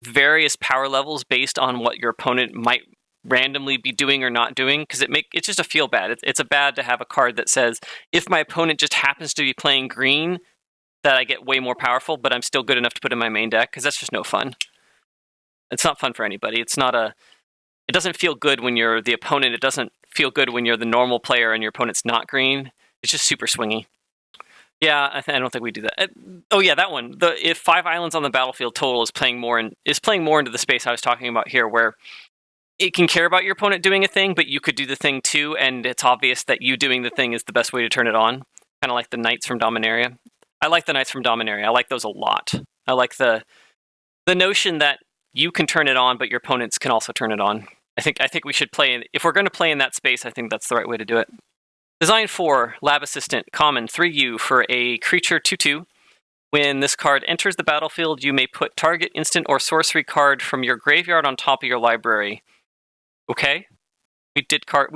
various power levels based on what your opponent might randomly be doing or not doing, because it's just a feel bad. It's a bad to have a card that says, if my opponent just happens to be playing green, that I get way more powerful, but I'm still good enough to put in my main deck, because that's just no fun. It's not fun for anybody. It doesn't feel good when you're the opponent. It doesn't feel good when you're the normal player and your opponent's not green. It's just super swingy. Yeah, I don't think we do that. Oh yeah, that one. If 5 islands on the battlefield total is playing more into the space I was talking about here, where it can care about your opponent doing a thing, but you could do the thing too, and it's obvious that you doing the thing is the best way to turn it on. Kind of like the Knights from Dominaria. I like the Knights from Dominaria. I like those a lot. I like the notion that you can turn it on, but your opponents can also turn it on. I think we should play if we're going to play in that space, I think that's the right way to do it. Design 4, Lab Assistant, common, 3U for a creature 2/2. When this card enters the battlefield, you may put target instant or sorcery card from your graveyard on top of your library. Okay. We've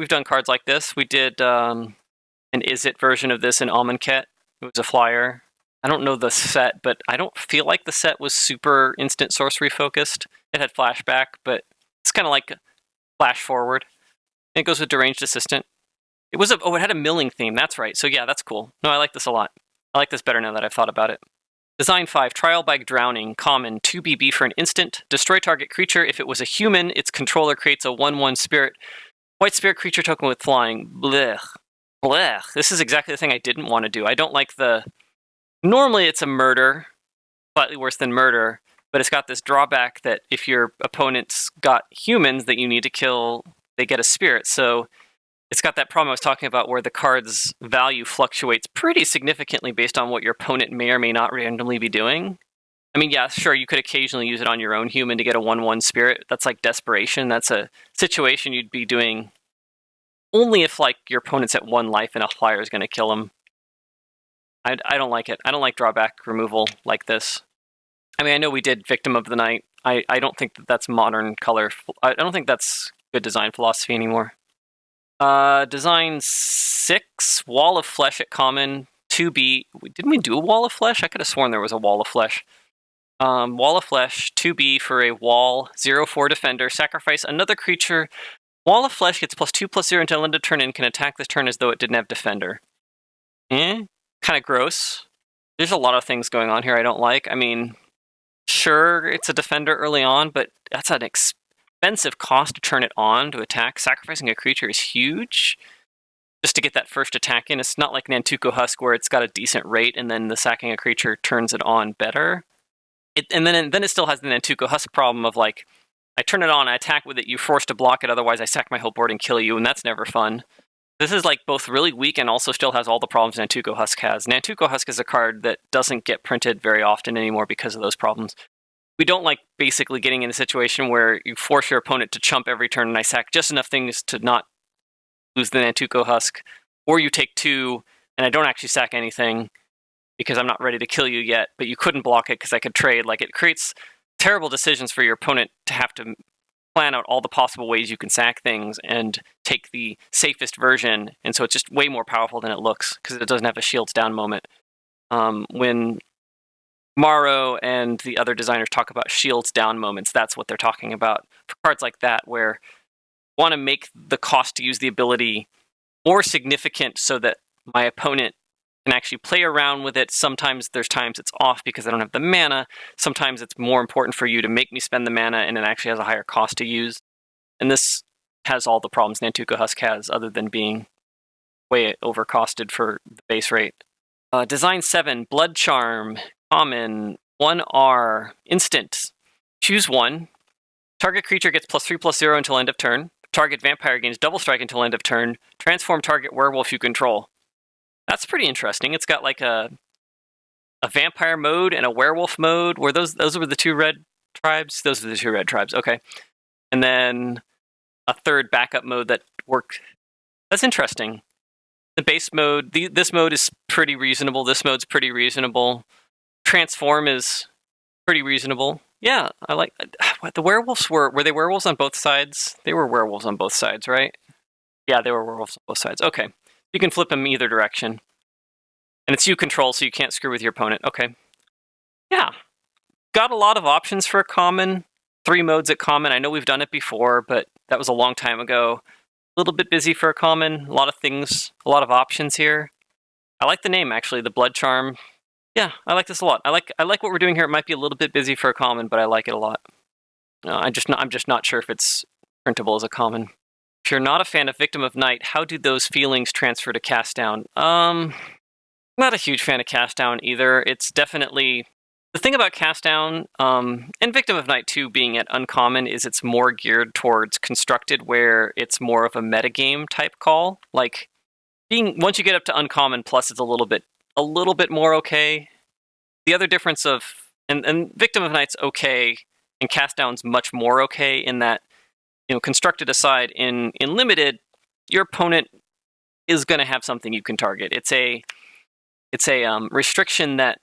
done cards like this. We did an Is It version of this in Amonkhet. It was a flyer. I don't know the set, but I don't feel like the set was super instant sorcery focused. It had flashback, but it's kind of like flash forward. And it goes with Deranged Assistant. It had a milling theme. That's right. So yeah, that's cool. No, I like this a lot. I like this better now that I've thought about it. Design 5, Trial by Drowning, common, 2BB for an instant. Destroy target creature. If it was a human, its controller creates a 1/1 spirit. White spirit creature token with flying. Blech. Blech. This is exactly the thing I didn't want to do. I don't like normally it's a murder, slightly worse than murder, but it's got this drawback that if your opponent's got humans that you need to kill, they get a spirit. So it's got that problem I was talking about where the card's value fluctuates pretty significantly based on what your opponent may or may not randomly be doing. I mean, yeah, sure, you could occasionally use it on your own human to get a 1/1 spirit. That's like desperation. That's a situation you'd be doing only if like your opponent's at 1 life and a flyer is going to kill him. I don't like it. I don't like drawback removal like this. I mean, I know we did Victim of the Night. I don't think that's modern color. I don't think that's good design philosophy anymore. Design 6, Wall of Flesh at common, 2B. Didn't we do a Wall of Flesh? I could have sworn there was a Wall of Flesh. Wall of Flesh, 2B for a wall, 0/4 defender. Sacrifice another creature. Wall of Flesh gets +2/+0 until end of turn and can attack this turn as though it didn't have defender. Kind of gross. There's a lot of things going on here I don't like. I mean, sure, it's a defender early on, but that's an expensive cost to turn it on to attack. Sacrificing a creature is huge just to get that first attack in. It's not like Nantuko Husk where it's got a decent rate and then the sacking a creature turns it on better. And then it still has the Nantuko Husk problem of like, I turn it on, I attack with it, you're forced to block it, otherwise I sack my whole board and kill you, and that's never fun. This is like both really weak and also still has all the problems Nantuko Husk has. Nantuko Husk is a card that doesn't get printed very often anymore because of those problems. We don't like basically getting in a situation where you force your opponent to chump every turn and I sack just enough things to not lose the Nantuko Husk, or you take 2 and I don't actually sack anything because I'm not ready to kill you yet, but you couldn't block it because I could trade. Like, it creates terrible decisions for your opponent to have to plan out all the possible ways you can sack things and take the safest version, and so it's just way more powerful than it looks because it doesn't have a shields down moment. When Morrow and the other designers talk about shields down moments, that's what they're talking about for cards like that, where you want to make the cost to use the ability more significant so that my opponent can actually play around with it. Sometimes there's times it's off because I don't have the mana. Sometimes it's more important for you to make me spend the mana and it actually has a higher cost to use. And this has all the problems Nantuko Husk has other than being way overcosted for the base rate. Design 7, Blood Charm, common, 1R, instant. Choose 1. Target creature gets +3/+0 until end of turn. Target vampire gains double strike until end of turn. Transform target werewolf you control. That's pretty interesting. It's got like a vampire mode and a werewolf mode. Were those were the 2 red tribes? Those are the 2 red tribes. Okay. And then a third backup mode that worked. That's interesting. The base mode, this mode is pretty reasonable. This mode's pretty reasonable. Transform is pretty reasonable. Yeah, I like what the werewolves were they werewolves on both sides? They were werewolves on both sides, right? Yeah, they were werewolves on both sides. Okay. You can flip them either direction. And it's you control, so you can't screw with your opponent. Okay. Yeah. Got a lot of options for a common. 3 modes at common. I know we've done it before, but that was a long time ago. A little bit busy for a common. A lot of things, a lot of options here. I like the name, actually, the Blood Charm. Yeah, I like this a lot. I like what we're doing here. It might be a little bit busy for a common, but I like it a lot. I'm just not sure if it's printable as a common. If you're not a fan of Victim of Night, how do those feelings transfer to Cast Down? Not a huge fan of Cast Down either. It's definitely the thing about Cast Down, and Victim of Night 2 being at uncommon is it's more geared towards constructed, where it's more of a metagame type call. Like once you get up to uncommon plus, it's a little bit more okay. The other difference of and Victim of Night's okay, and Cast Down's much more okay in that, constructed aside, in limited, your opponent is going to have something you can target. It's a restriction that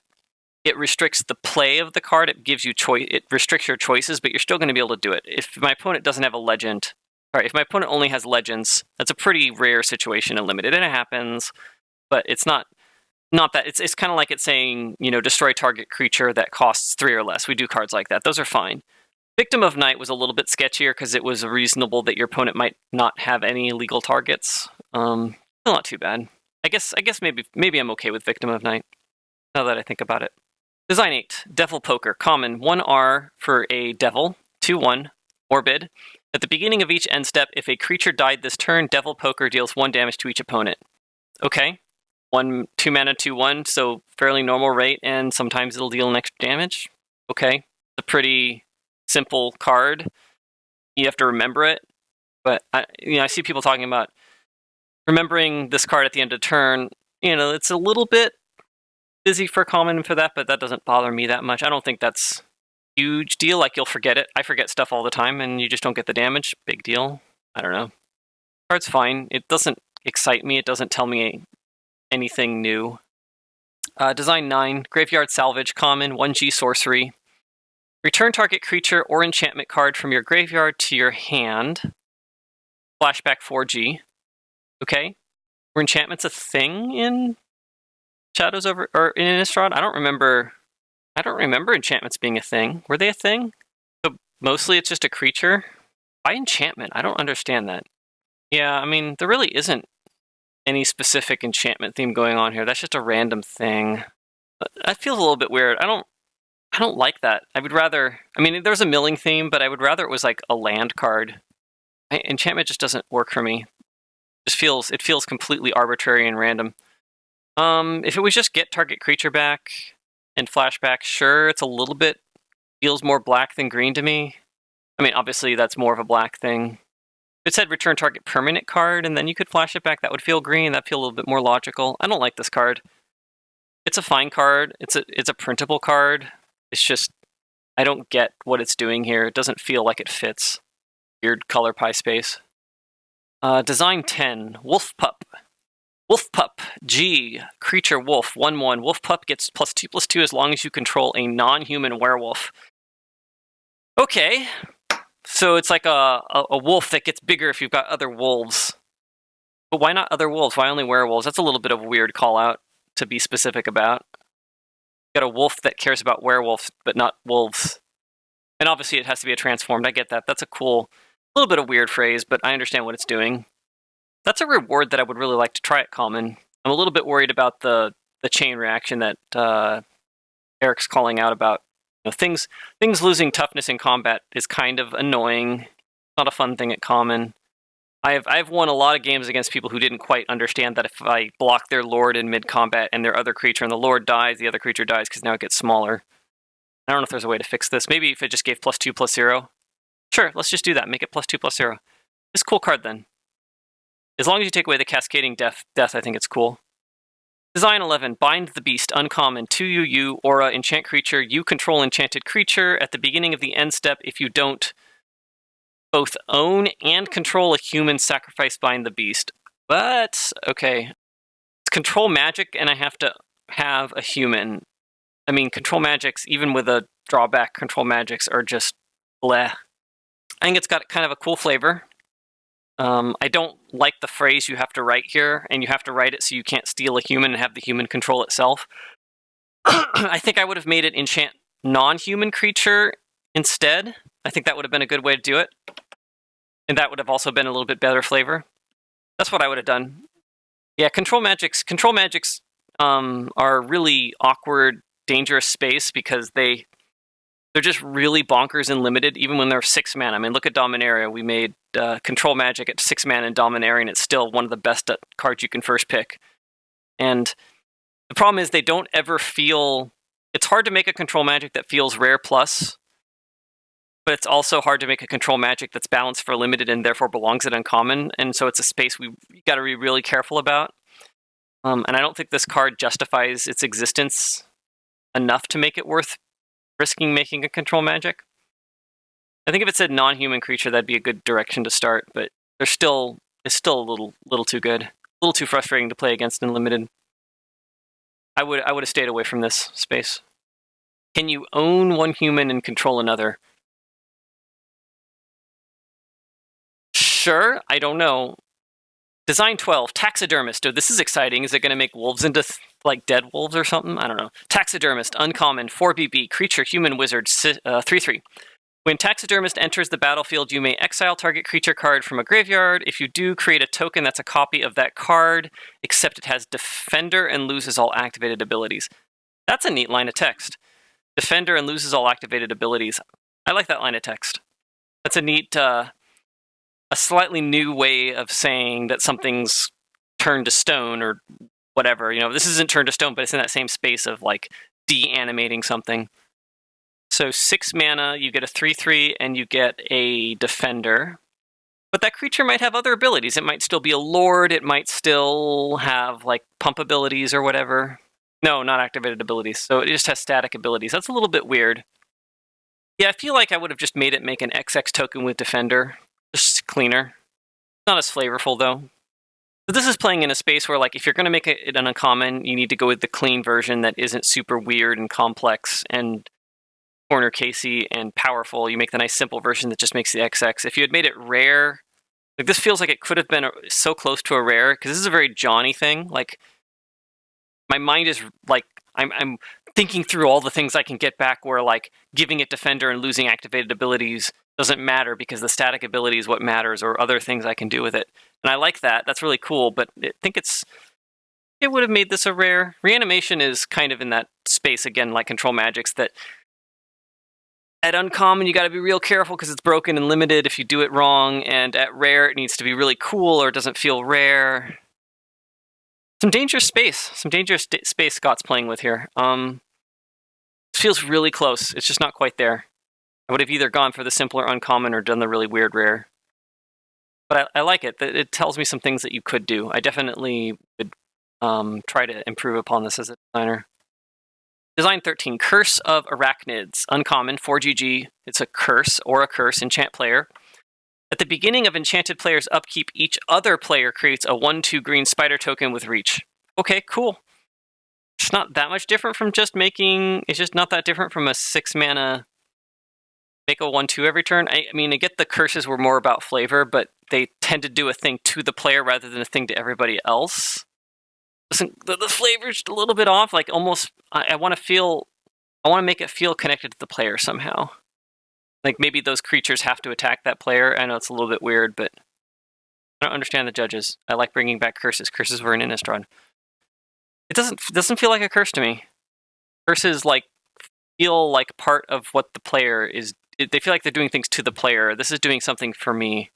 it restricts the play of the card. It gives you choice. It restricts your choices, but you're still going to be able to do it. If my opponent doesn't have a legend, if my opponent only has legends, that's a pretty rare situation in limited, and it happens. But it's not that. It's kind of like it's saying, destroy target creature that costs 3 or less. We do cards like that. Those are fine. Victim of Night was a little bit sketchier because it was reasonable that your opponent might not have any legal targets. Still not too bad. I guess maybe I'm okay with Victim of Night now that I think about it. Design 8, Devil Poker, common, 1R for a devil, 2/1, morbid. At the beginning of each end step, if a creature died this turn, Devil Poker deals 1 damage to each opponent. Okay, 2 mana, 2/1, so fairly normal rate, and sometimes it'll deal an extra damage. Okay, it's a pretty simple card. You have to remember it, but I see people talking about remembering this card at the end of turn. It's a little bit busy for common for that, but that doesn't bother me that much. I don't think that's a huge deal. Like, you'll forget it. I forget stuff all the time, and you just don't get the damage. Big deal. I don't know. Card's fine. It doesn't excite me. It doesn't tell me anything new. Design 9, Graveyard Salvage, common, 1G sorcery. Return target creature or enchantment card from your graveyard to your hand. Flashback 4G. Okay. Were enchantments a thing in Shadows over or in Innistrad? I don't remember enchantments being a thing. Were they a thing? So mostly it's just a creature? Why enchantment? I don't understand that. Yeah, there really isn't any specific enchantment theme going on here. That's just a random thing. That feels a little bit weird. I don't like that. I would rather, there's a milling theme, but I would rather it was like a land card. Enchantment just doesn't work for me. It feels completely arbitrary and random. If it was just get target creature back and flashback, sure, it's a little bit, feels more black than green to me. Obviously that's more of a black thing. If it said return target permanent card and then you could flash it back, that would feel green. That'd feel a little bit more logical. I don't like this card. It's a fine card. It's a printable card. It's just, I don't get what it's doing here. It doesn't feel like it fits. Weird color pie space. Design 10, Wolf Pup. Wolf Pup, G, creature wolf, 1/1. Wolf Pup gets +2/+2 as long as you control a non-human werewolf. Okay, so it's like a wolf that gets bigger if you've got other wolves. But why not other wolves? Why only werewolves? That's a little bit of a weird call-out to be specific about. Got a wolf that cares about werewolves, but not wolves. And obviously it has to be a transformed. I get that. That's a little bit of weird phrase, but I understand what it's doing. That's a reward that I would really like to try at common. I'm a little bit worried about the chain reaction that Eric's calling out about. Things losing toughness in combat is kind of annoying. Not a fun thing at common. I've won a lot of games against people who didn't quite understand that if I block their lord in mid-combat and their other creature and the lord dies, the other creature dies because now it gets smaller. I don't know if there's a way to fix this. Maybe if it just gave +2/+0. Sure, let's just do that. Make it +2/+0. It's a cool card then. As long as you take away the cascading death, I think it's cool. Design 11, Bind the Beast, uncommon, 2 UU, aura, enchant creature. You control enchanted creature. At the beginning of the end step, if you don't both own and control a human, sacrifice Bind the Beast. But, okay. It's control magic, and I have to have a human. Control magics, even with a drawback, control magics are just bleh. I think it's got kind of a cool flavor. I don't like the phrase you have to write here, and you have to write it so you can't steal a human and have the human control itself. I think I would have made it enchant non-human creature instead. I think that would have been a good way to do it. And that would have also been a little bit better flavor. That's what I would have done. Yeah, control magics are really awkward dangerous space because they're just really bonkers and limited, even when they're 6 mana. I mean, look at Dominaria. We made Control Magic at 6 mana in Dominaria, and it's still one of the best cards you can first pick. And the problem is they don't ever feel... It's hard to make a Control Magic that feels rare plus, but it's also hard to make a Control Magic that's balanced for limited and therefore belongs at uncommon, and so it's a space we got to be really careful about. And I don't think this card justifies its existence enough to make it worth risking making a Control Magic. I think if it said non-human creature, that'd be a good direction to start, but it's still a little too good. A little too frustrating to play against in limited. I would have stayed away from this space. Can you own one human and control another? Sure, I don't know. Design 12, Taxidermist. Oh, this is exciting. Is it going to make wolves into, like, dead wolves or something? I don't know. Taxidermist, uncommon, 4BB, creature, human, wizard, 3/3. When Taxidermist enters the battlefield, you may exile target creature card from a graveyard. If you do, create a token that's a copy of that card, except it has Defender and loses all activated abilities. That's a neat line of text. Defender and loses all activated abilities. I like that line of text. That's a neat... a slightly new way of saying that something's turned to stone or whatever. You know, this isn't turned to stone, but it's in that same space of, like, de-animating something. So 6 mana, you get a 3/3, and you get a Defender. But that creature might have other abilities. It might still be a Lord. It might still have, like, pump abilities or whatever. No, not activated abilities. So it just has static abilities. That's a little bit weird. Yeah, I feel like I would have just made it make an XX token with Defender. Just cleaner. Not as flavorful, though. But this is playing in a space where, like, if you're going to make it an uncommon, you need to go with the clean version that isn't super weird and complex and corner casey and powerful. You make the nice simple version that just makes the XX. If you had made it rare, like, this feels like it could have been so close to a rare, because this is a very Johnny thing. Like, my mind is, like, I'm thinking through all the things I can get back where, like, giving it Defender and losing activated abilities doesn't matter because the static ability is what matters, or other things I can do with it. And I like that. That's really cool, but I think it would have made this a rare. Reanimation is kind of in that space, again, like Control Magics, that at uncommon, you got to be real careful because it's broken and limited if you do it wrong, and at rare, it needs to be really cool or it doesn't feel rare. Some dangerous space. Some dangerous space Scott's playing with here. It feels really close. It's just not quite there. I would have either gone for the simpler uncommon or done the really weird rare. But I like it. It tells me some things that you could do. I definitely would try to improve upon this as a designer. Design 13, Curse of Arachnids. Uncommon, 4GG. It's a curse or a curse, enchant player. At the beginning of enchanted player's upkeep, each other player creates a 1/2 green spider token with reach. Okay, cool. It's not that much different from just making... It's just not that different from a 6 mana... Make a 1/2 every turn. I mean, I get the curses were more about flavor, but they tend to do a thing to the player rather than a thing to everybody else. The flavor's a little bit off. Like, almost, I want to make it feel connected to the player somehow. Like, maybe those creatures have to attack that player. I know it's a little bit weird, but I don't understand the judges. I like bringing back curses. Curses were in Innistrad. It doesn't feel like a curse to me. Curses, like, feel like part of what the player is. They feel like they're doing things to the player. This is doing something for me.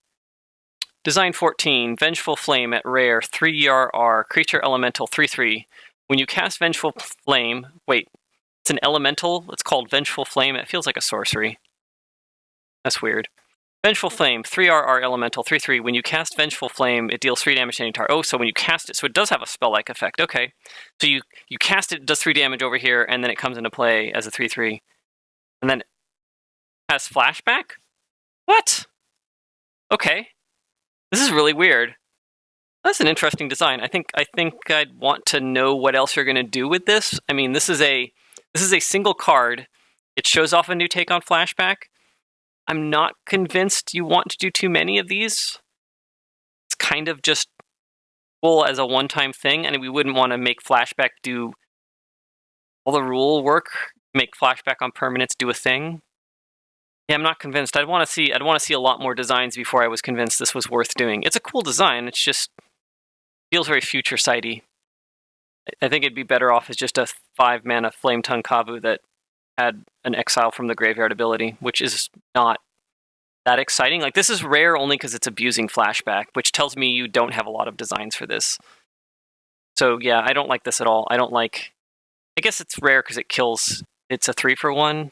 Design 14, Vengeful Flame at rare, 3 ERR, creature elemental, 3/3. When you cast Vengeful Flame, wait, it's an elemental, it's called Vengeful Flame, it feels like a sorcery. That's weird. Vengeful Flame, 3 RR elemental, 3/3. When you cast Vengeful Flame, it deals 3 damage to any target. Oh, so when you cast it, so it does have a spell-like effect, okay. So you cast it, it does 3 damage over here, and then it comes into play as a 3/3. And then it has flashback? What? Okay. This is really weird. That's an interesting design. I think I'd want to know what else you're going to do with this. I mean, this is a single card. It shows off a new take on flashback. I'm not convinced you want to do too many of these. It's kind of just cool as a one-time thing, and we wouldn't want to make flashback do all the rule work, make flashback on permanents do a thing. Yeah, I'm not convinced. I'd want to see a lot more designs before I was convinced this was worth doing. It's a cool design. It's just feels very future sighty. I think it'd be better off as just a 5-mana Flame Tongue Kavu that had an Exile from the Graveyard ability, which is not that exciting. Like, this is rare only because it's abusing Flashback, which tells me you don't have a lot of designs for this. So yeah, I don't like this at all. I don't like... I guess it's rare because it kills... It's a 3-for-1.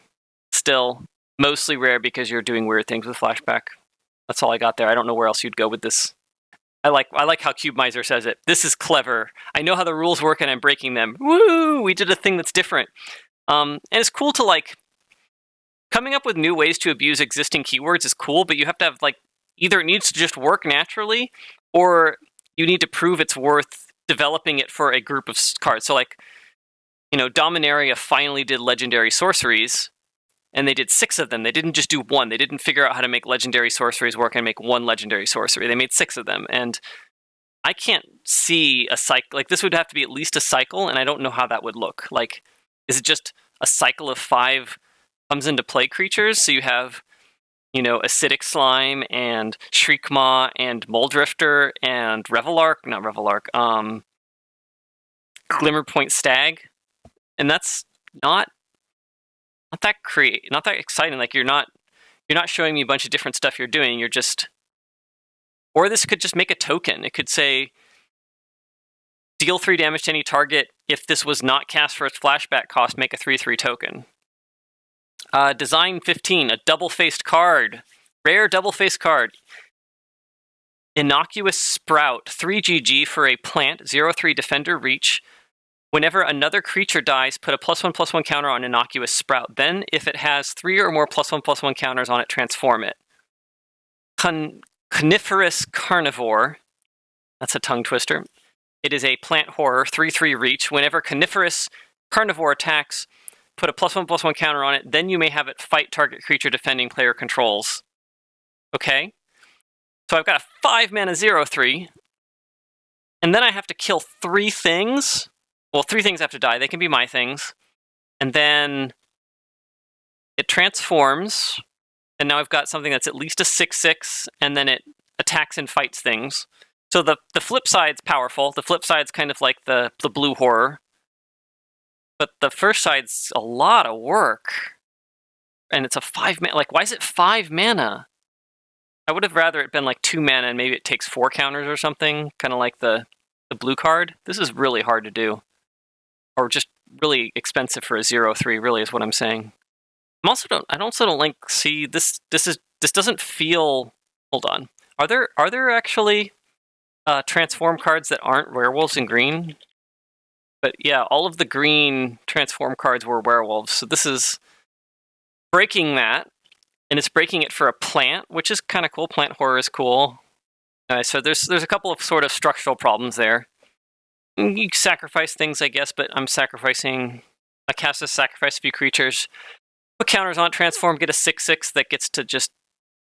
Still, mostly rare because you're doing weird things with Flashback. That's all I got there. I don't know where else you'd go with this. I like how Cube Miser says it. This is clever. I know how the rules work and I'm breaking them. Woo! We did a thing that's different. And it's cool to, like... Coming up with new ways to abuse existing keywords is cool, but you have to have, like... Either it needs to just work naturally, or you need to prove it's worth developing it for a group of cards. So, like, you know, Dominaria finally did legendary sorceries, and they did 6 of them. They didn't just do 1. They didn't figure out how to make legendary sorceries work and make 1 legendary sorcery. They made 6 of them, and I can't see a cycle. Like, this would have to be at least a cycle, and I don't know how that would look. Like, is it just a cycle of 5 comes into play creatures? So you have, you know, Acidic Slime, and Shriekmaw, and Moldrifter, and Glimmerpoint Stag. And that's not that exciting. Like, you're not showing me a bunch of different stuff you're doing. You're just... Or this could just make a token. It could say, deal 3 damage to any target. If this was not cast for its flashback cost, make a 3/3 token. Design 15, a double-faced card. Rare double-faced card. Innocuous Sprout, 3 GG for a plant, 0/3 defender reach. Whenever another creature dies, put a +1/+1 counter on Innocuous Sprout. Then, if it has 3 or more +1/+1 counters on it, transform it. Coniferous Carnivore. That's a tongue twister. It is a plant horror, 3/3 reach. Whenever Coniferous Carnivore attacks, put a +1/+1 counter on it. Then you may have it fight target creature defending player controls. Okay? So I've got a 5-mana 0/3. And then I have to kill 3 things. Well, 3 things have to die. They can be my things. And then it transforms. And now I've got something that's at least a 6/6. And then it attacks and fights things. So the flip side's powerful. The flip side's kind of like the blue horror. But the first side's a lot of work. And it's a 5-mana. Like, why is it 5 mana? I would have rather it been like 2 mana and maybe it takes 4 counters or something. Kind of like the blue card. This is really hard to do. Or just really expensive for a 0/3, really, is what I'm saying. I also don't like, see, this doesn't feel... Hold on. Are there actually transform cards that aren't werewolves in green? But yeah, all of the green transform cards were werewolves. So this is breaking that. And it's breaking it for a plant, which is kind of cool. Plant horror is cool. So there's a couple of sort of structural problems there. You sacrifice things, I guess, but I'm sacrificing... I cast a sacrifice a few creatures. Put counters on it, transform, get a 6/6 that gets to just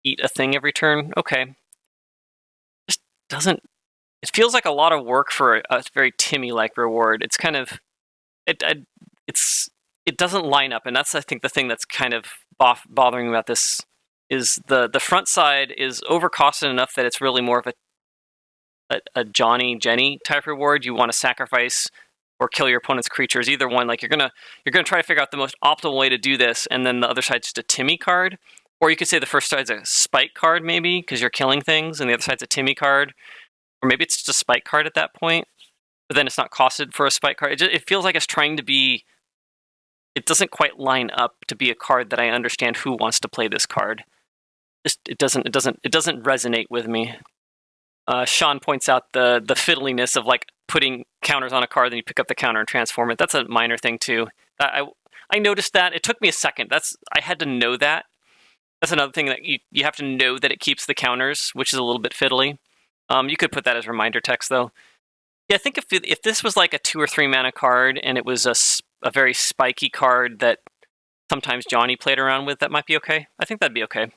eat a thing every turn. Okay. Just doesn't... It feels like a lot of work for a very Timmy-like reward. It's kind of... It doesn't line up, and that's, I think, the thing that's kind of bothering me about this, is the front side is overcosted enough that it's really more of a Johnny Jenny type reward. You want to sacrifice or kill your opponent's creatures, either one. Like, you're gonna try to figure out the most optimal way to do this, and then the other side's just a Timmy card. Or you could say the first side's a spike card, maybe, because you're killing things, and the other side's a Timmy card. Or maybe it's just a spike card at that point, but then it's not costed for a spike card. It feels like it's trying to be... It doesn't quite line up to be a card that I understand who wants to play this card. It doesn't resonate with me. Sean points out the fiddliness of, like, putting counters on a card, then you pick up the counter and transform it. That's a minor thing too. I noticed that. It took me a second. I had to know that. That's another thing, that you have to know that it keeps the counters, which is a little bit fiddly. You could put that as reminder text, though. Yeah, I think if this was like a 2 or 3 mana card and it was a very spiky card that sometimes Johnny played around with, that might be okay. I think that'd be okay.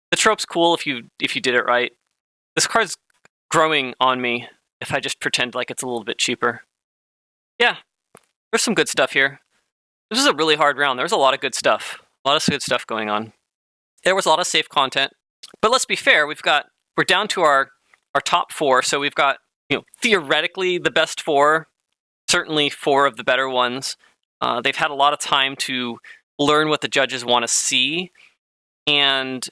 The trope's cool if you did it right. This card's growing on me if I just pretend like it's a little bit cheaper. Yeah, there's some good stuff here. This is a really hard round. There's a lot of good stuff. A lot of good stuff going on. There was a lot of safe content. But let's be fair, we're down to our top 4, so we've got, theoretically the best 4 certainly 4 of the better ones. They've had a lot of time to learn what the judges want to see, and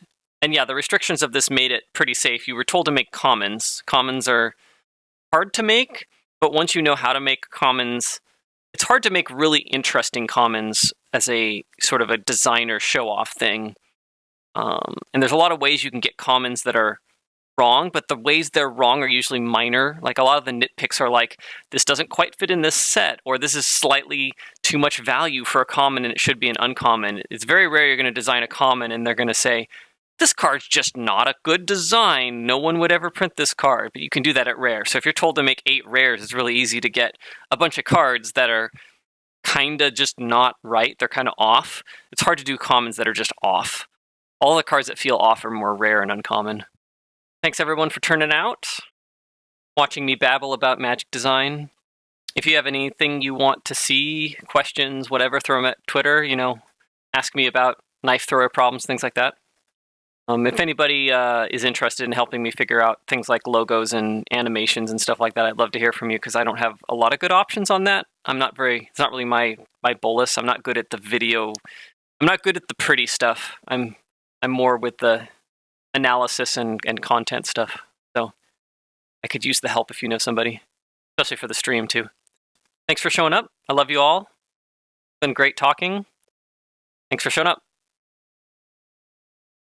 yeah, the restrictions of this made it pretty safe. You were told to make commons. Commons are hard to make, but once you know how to make commons, it's hard to make really interesting commons as a sort of a designer show-off thing. And there's a lot of ways you can get commons that are wrong, but the ways they're wrong are usually minor. Like a lot of the nitpicks are like, this doesn't quite fit in this set, or this is slightly too much value for a common and it should be an uncommon. It's very rare you're going to design a common and they're going to say, this card's just not a good design. No one would ever print this card, but you can do that at rare. So if you're told to make 8 rares, it's really easy to get a bunch of cards that are kind of just not right. They're kind of off. It's hard to do commons that are just off. All the cards that feel off are more rare and uncommon. Thanks everyone for turning out, watching me babble about magic design. If you have anything you want to see, questions, whatever, throw them at Twitter, ask me about knife thrower problems, things like that. If anybody is interested in helping me figure out things like logos and animations and stuff like that, I'd love to hear from you because I don't have a lot of good options on that. It's not really my bolus. I'm not good at the video. I'm not good at the pretty stuff. I'm more with the analysis and content stuff. So I could use the help if you know somebody, especially for the stream too. Thanks for showing up. I love you all. It's been great talking. Thanks for showing up.